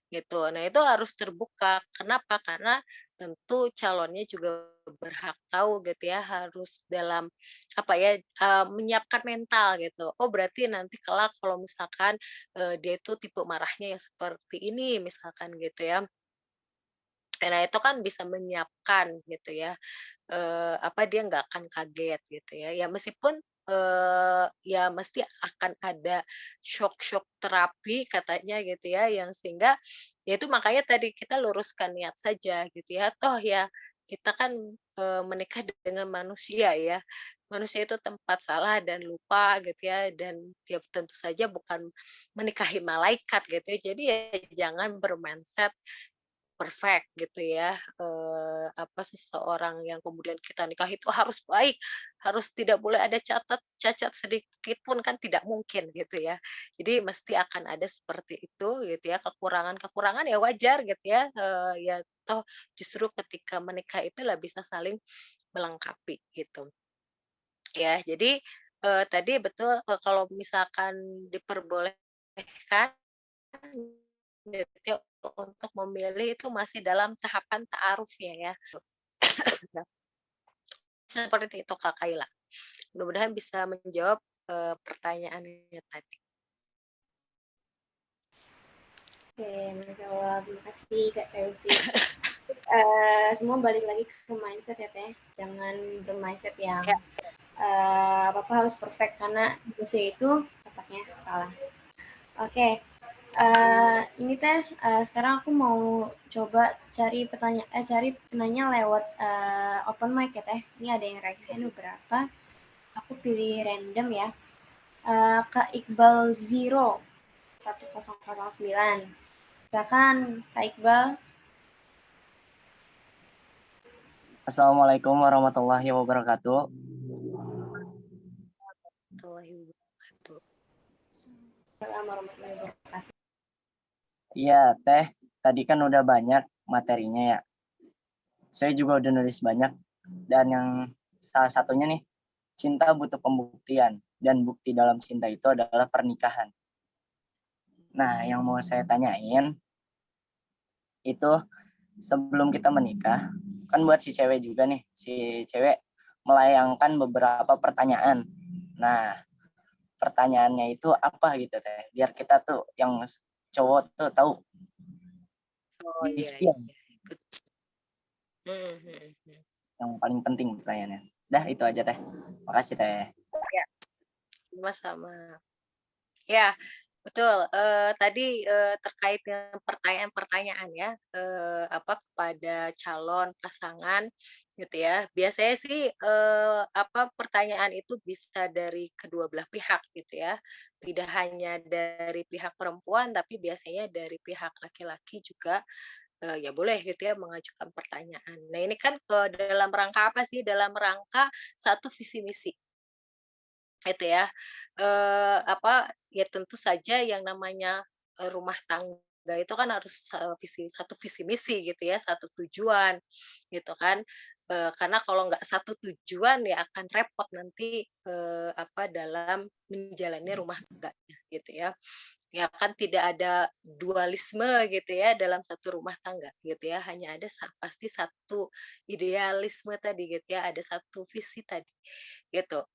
gitu. Nah, itu harus terbuka. Kenapa? Karena tentu calonnya juga berhak tahu gitu ya, harus dalam apa ya, menyiapkan mental gitu. Oh, berarti nanti kelak kalau misalkan dia itu tipe marahnya yang seperti ini misalkan gitu ya. Nah, itu kan bisa menyiapkan gitu ya, apa, dia nggak akan kaget gitu ya. Ya meskipun, ya mesti akan ada shock-shock terapi katanya gitu ya, yang sehingga ya itu makanya tadi kita luruskan niat saja gitu ya. Toh ya kita kan, menikah dengan manusia ya. Manusia itu tempat salah dan lupa gitu ya, dan ya tentu saja bukan menikahi malaikat gitu ya. Jadi ya jangan bermindset perfect gitu ya, apa, seseorang yang kemudian kita nikah itu harus baik, harus tidak boleh ada cacat sedikit pun kan tidak mungkin gitu ya. Jadi mesti akan ada seperti itu gitu ya, kekurangan-kekurangan ya wajar gitu ya, ya toh justru ketika menikah itulah bisa saling melengkapi gitu. Ya jadi, tadi betul, kalau misalkan diperbolehkan gitu ya, untuk memilih itu masih dalam tahapan ta'arufnya ya. Seperti itu Kak Kaila. Mudah-mudahan bisa menjawab, pertanyaannya tadi. Oke, Masya Allah. Terima kasih Kak Teufi. Semua balik lagi ke mindset ya Teh. Jangan bermindset yang Ya. apa-apa harus perfect, karena manusia itu otaknya salah. Oke, ini Teh, sekarang aku mau coba cari penanya lewat open mic ya Teh. Ini ada yang raise hand beberapa. Aku pilih random ya. Kak Iqbal Zero 1009. Silakan Kak Iqbal. Assalamualaikum warahmatullahi wabarakatuh. Warahmatullahi wabarakatuh. Assalamualaikum warahmatullahi wabarakatuh. Iya, Teh, tadi kan udah banyak materinya ya. Saya juga udah nulis banyak. Dan yang salah satunya nih, cinta butuh pembuktian. Dan bukti dalam cinta itu adalah pernikahan. Nah, yang mau saya tanyain, itu sebelum kita menikah, kan buat si cewek juga nih, si cewek melayangkan beberapa pertanyaan. Nah, pertanyaannya itu apa gitu Teh, biar kita tuh yang cowok tuh tahu Oh di iya, spion iya. Mhm. yang paling penting pertanyaannya. Dah itu aja Teh. Makasih Teh. Ya, sama-sama. Ya, betul, tadi, terkait dengan pertanyaan-pertanyaan ya, apa, kepada calon pasangan gitu ya. Biasanya sih, apa, pertanyaan itu bisa dari kedua belah pihak gitu ya. Tidak hanya dari pihak perempuan, tapi biasanya dari pihak laki-laki juga, ya boleh gitu ya mengajukan pertanyaan. Nah ini kan, dalam rangka apa sih? Dalam rangka satu visi misi. Itu ya, apa, ya tentu saja yang namanya, rumah tangga tangga itu kan harus satu visi misi gitu ya, satu tujuan gitu kan. Karena kalau nggak satu tujuan ya akan repot nanti dalam menjalani rumah tangganya gitu ya. Ya kan tidak ada dualisme gitu ya dalam satu rumah tangga gitu ya. Hanya ada pasti satu idealisme tadi gitu ya, ada satu visi tadi gitu.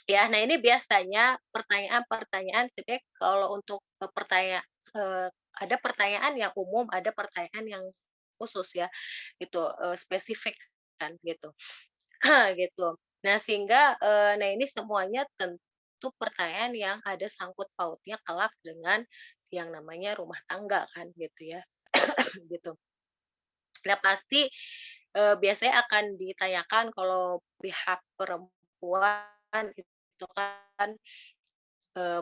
Ya, nah ini biasanya pertanyaan-pertanyaan sebenarnya kalau untuk ada pertanyaan yang umum, ada pertanyaan yang khusus ya, gitu, spesifik kan gitu. Gitu. Nah sehingga, nah ini semuanya tentu pertanyaan yang ada sangkut pautnya kelak dengan yang namanya rumah tangga kan gitu ya, gitu. Nah pasti, biasanya akan ditanyakan kalau pihak perempuan itu kan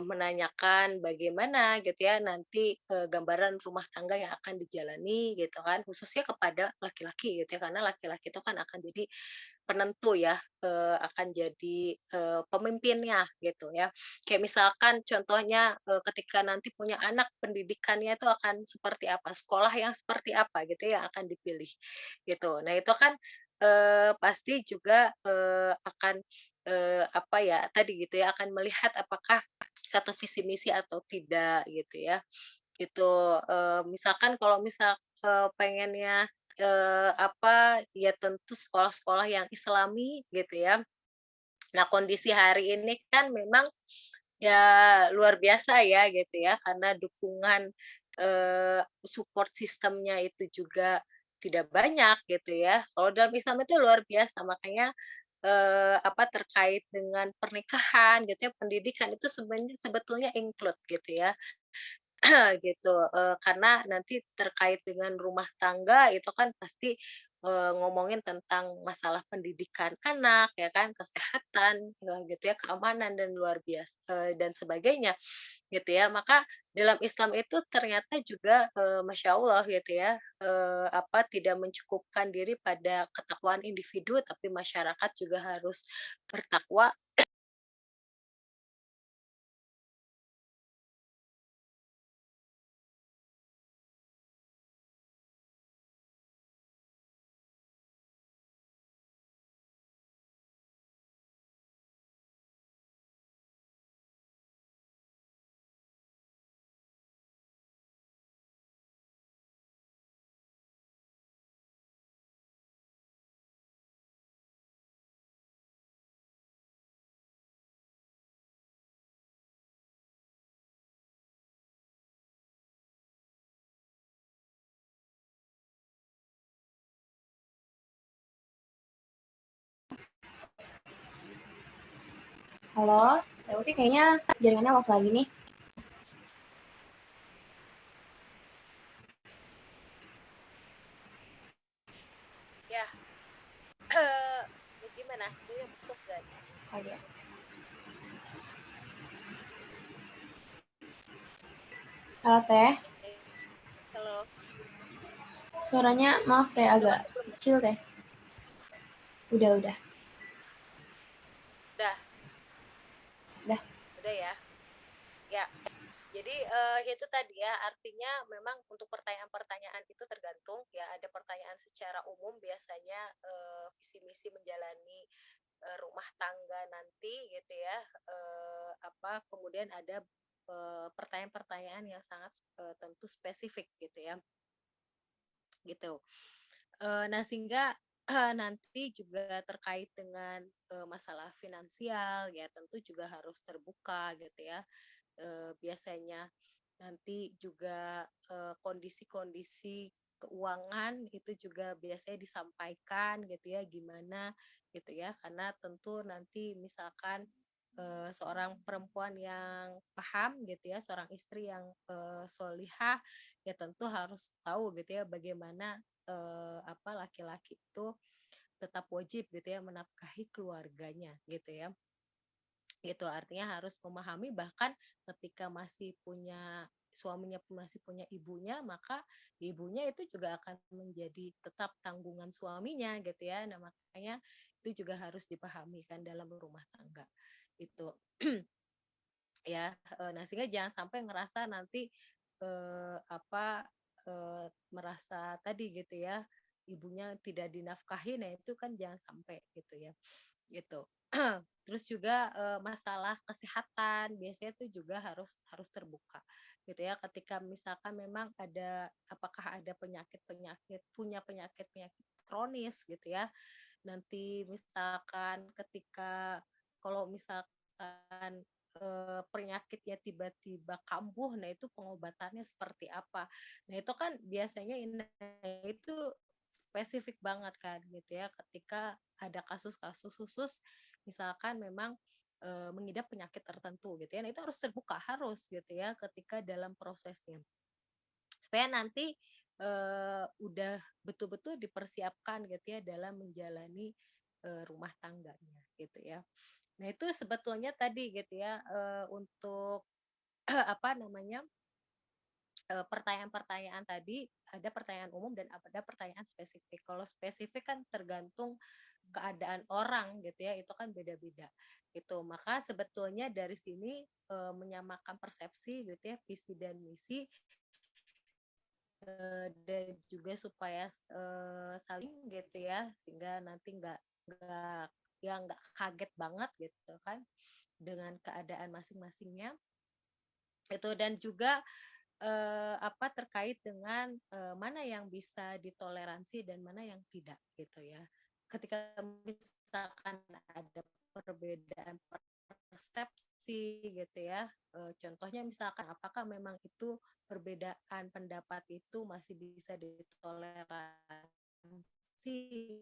menanyakan bagaimana gitu ya nanti, gambaran rumah tangga yang akan dijalani gitu kan, khususnya kepada laki-laki gitu ya, karena laki-laki itu kan akan jadi penentu ya, akan jadi, pemimpinnya gitu ya. Kayak misalkan contohnya, ketika nanti punya anak pendidikannya itu akan seperti apa, sekolah yang seperti apa gitu ya yang akan dipilih gitu. Nah itu kan, pasti juga, akan, tadi gitu ya, akan melihat apakah satu visi misi atau tidak gitu ya. Gitu, misalkan kalau pengennya, ya tentu sekolah-sekolah yang Islami gitu ya. Nah kondisi hari ini kan memang ya luar biasa ya gitu ya, karena dukungan, support sistemnya itu juga tidak banyak gitu ya. Kalau dalam Islam itu luar biasa, makanya, terkait dengan pernikahan gitu ya, pendidikan itu sebenarnya sebetulnya include gitu ya. Gitu, karena nanti terkait dengan rumah tangga itu kan pasti, ngomongin tentang masalah pendidikan anak ya kan, kesehatan, gitu ya, keamanan dan dan sebagainya, gitu ya. Maka dalam Islam itu ternyata juga, Masya Allah gitu ya, tidak mencukupkan diri pada ketakwaan individu, tapi masyarakat juga harus bertakwa. Halo, Teuti kayaknya jaringannya lost lagi nih. Ya, gimana? Dia masuk nggak? Oh, ya. Halo Teh, Halo. suaranya maaf Teh agak Belum? kecil Teh. Udah. Udah. Dah. Udah ya. Ya. Jadi itu tadi ya, artinya memang untuk pertanyaan-pertanyaan itu tergantung ya, ada pertanyaan secara umum biasanya visi misi menjalani rumah tangga nanti gitu ya. Kemudian ada pertanyaan-pertanyaan yang sangat tentu spesifik gitu ya. Gitu. Nah sehingga nanti juga terkait dengan masalah finansial ya tentu juga harus terbuka gitu ya. Biasanya nanti juga kondisi-kondisi keuangan itu juga biasanya disampaikan gitu ya gimana gitu ya, karena tentu nanti misalkan seorang perempuan yang paham gitu ya, seorang istri yang solihah ya tentu harus tahu gitu ya bagaimana laki-laki itu tetap wajib gitu ya menafkahi keluarganya gitu ya. Gitu artinya harus memahami, bahkan ketika suaminya masih punya ibunya, maka ibunya itu juga akan menjadi tetap tanggungan suaminya gitu ya. Nah makanya itu juga harus dipahami kan dalam rumah tangga itu. Ya, nah sehingga jangan sampai ngerasa nanti merasa tadi gitu ya, ibunya tidak dinafkahi, nah itu kan jangan sampai gitu ya, gitu. Terus juga masalah kesehatan biasanya tuh juga harus harus terbuka gitu ya, ketika misalkan memang ada, apakah ada penyakit-penyakit, punya penyakit-penyakit kronis gitu ya. Nanti misalkan ketika, kalau misalkan penyakitnya tiba-tiba kambuh, nah itu pengobatannya seperti apa. Nah itu kan biasanya itu spesifik banget kan gitu ya, ketika ada kasus-kasus khusus misalkan memang mengidap penyakit tertentu gitu ya. Nah itu harus terbuka, harus gitu ya, ketika dalam prosesnya, supaya nanti udah betul-betul dipersiapkan gitu ya dalam menjalani rumah tangganya gitu ya. Nah itu sebetulnya tadi gitu ya, untuk apa namanya, pertanyaan-pertanyaan tadi, ada pertanyaan umum dan ada pertanyaan spesifik. Kalau spesifik kan tergantung keadaan orang gitu ya, itu kan beda-beda gitu. Maka sebetulnya dari sini menyamakan persepsi gitu ya, visi dan misi, dan juga supaya saling gitu ya, sehingga nanti nggak ya nggak kaget banget gitu kan dengan keadaan masing-masingnya itu. Dan juga terkait dengan mana yang bisa ditoleransi dan mana yang tidak gitu ya. Ketika misalkan ada perbedaan persepsi gitu ya, contohnya misalkan apakah memang itu perbedaan pendapat itu masih bisa ditoleransi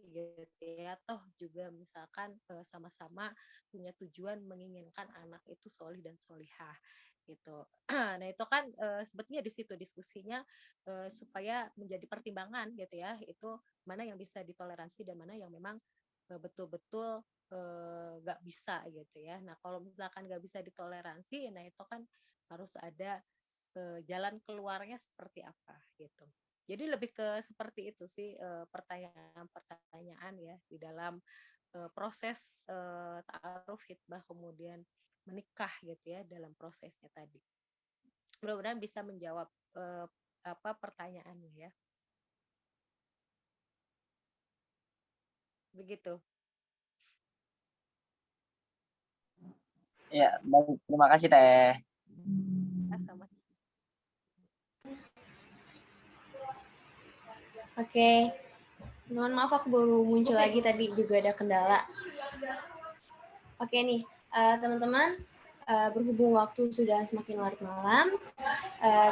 gitu ya, toh juga misalkan sama-sama punya tujuan menginginkan anak itu solih dan solihah gitu. Nah itu kan sebetulnya di situ diskusinya, supaya menjadi pertimbangan gitu ya, itu mana yang bisa ditoleransi dan mana yang memang betul-betul nggak bisa gitu ya. Nah kalau misalkan nggak bisa ditoleransi, nah itu kan harus ada jalan keluarnya seperti apa gitu. Jadi lebih ke seperti itu sih, pertanyaan-pertanyaan ya di dalam proses ta'aruf, hitbah, kemudian menikah gitu ya, dalam prosesnya tadi. Mudah-mudahan bisa menjawab pertanyaannya ya. Begitu. Ya, baik. Terima kasih Teh. Sama. Oke, mohon maaf aku baru muncul lagi, tadi juga ada kendala. Oke nih, teman-teman, berhubung waktu sudah semakin larut malam,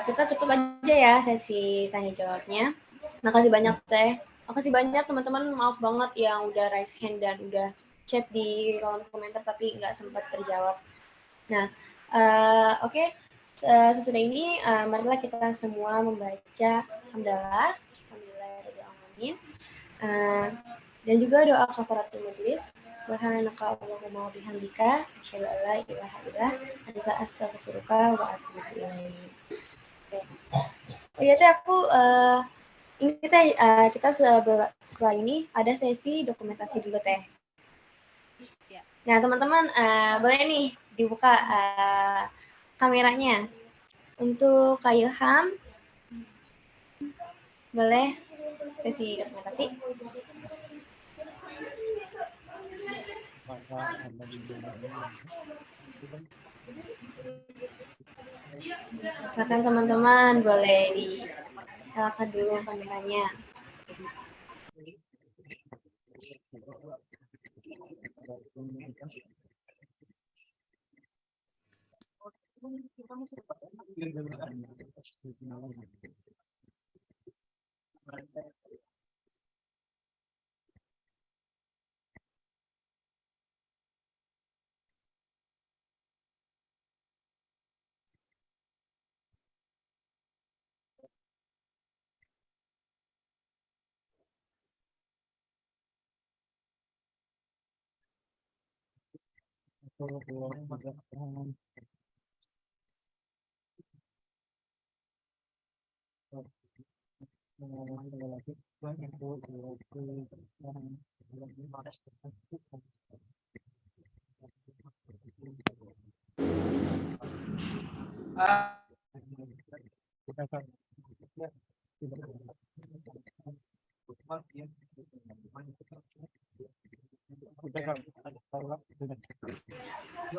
kita tutup aja ya sesi tanya jawabnya. Makasih banyak Teh, makasih banyak teman-teman, maaf banget yang udah raise hand dan udah chat di kolom komentar tapi nggak sempat terjawab. Nah, oke. Sesudah ini, marilah kita semua membaca hamdalah, alhamdulillahirrahmanirrahim, dan juga doa kafaratul majlis. Subhanaka Allahumma wa bihamdika, asyhadu an la ilaha illa anta, astaghfiruka wa atubu ilaik. Oh iya Teh, aku ini Teh, kita setelah ini ada sesi dokumentasi dulu Teh. Nah teman-teman, boleh nih dibuka kameranya. Untuk Kak Ilham, boleh sesi dokumentasi. Silakan teman-teman, boleh dinyalakan dulu kameranya.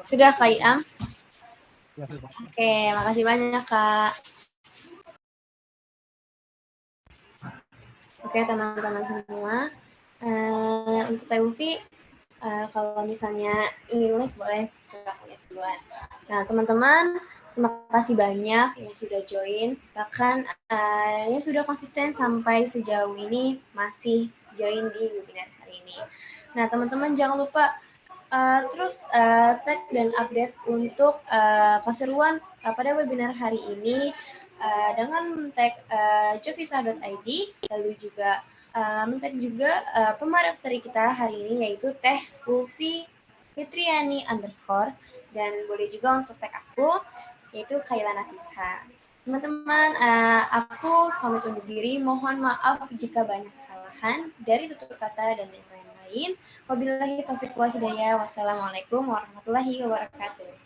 Sudah Kak Iam? Oke, makasih banyak Kak. Oke teman-teman semua, untuk Teh Ufi, kalau misalnya ingin live boleh silakan live duluan. Nah teman-teman, terima kasih banyak yang sudah join, bahkan yang sudah konsisten sampai sejauh ini masih join di webinar hari ini. Nah teman-teman jangan lupa terus tag dan update untuk keseruan pada webinar hari ini dengan tag jovisa.id, lalu juga men-tag juga pemateri kita hari ini yaitu Teh Ufi Fitriani _ dan boleh juga untuk tag aku yaitu Kaila Nafisa. Teman-teman, aku pamit undur diri. Mohon maaf jika banyak kesalahan dari tutur kata dan lain-lain. Wabillahi taufiq wal hidayah. Wassalamualaikum warahmatullahi wabarakatuh.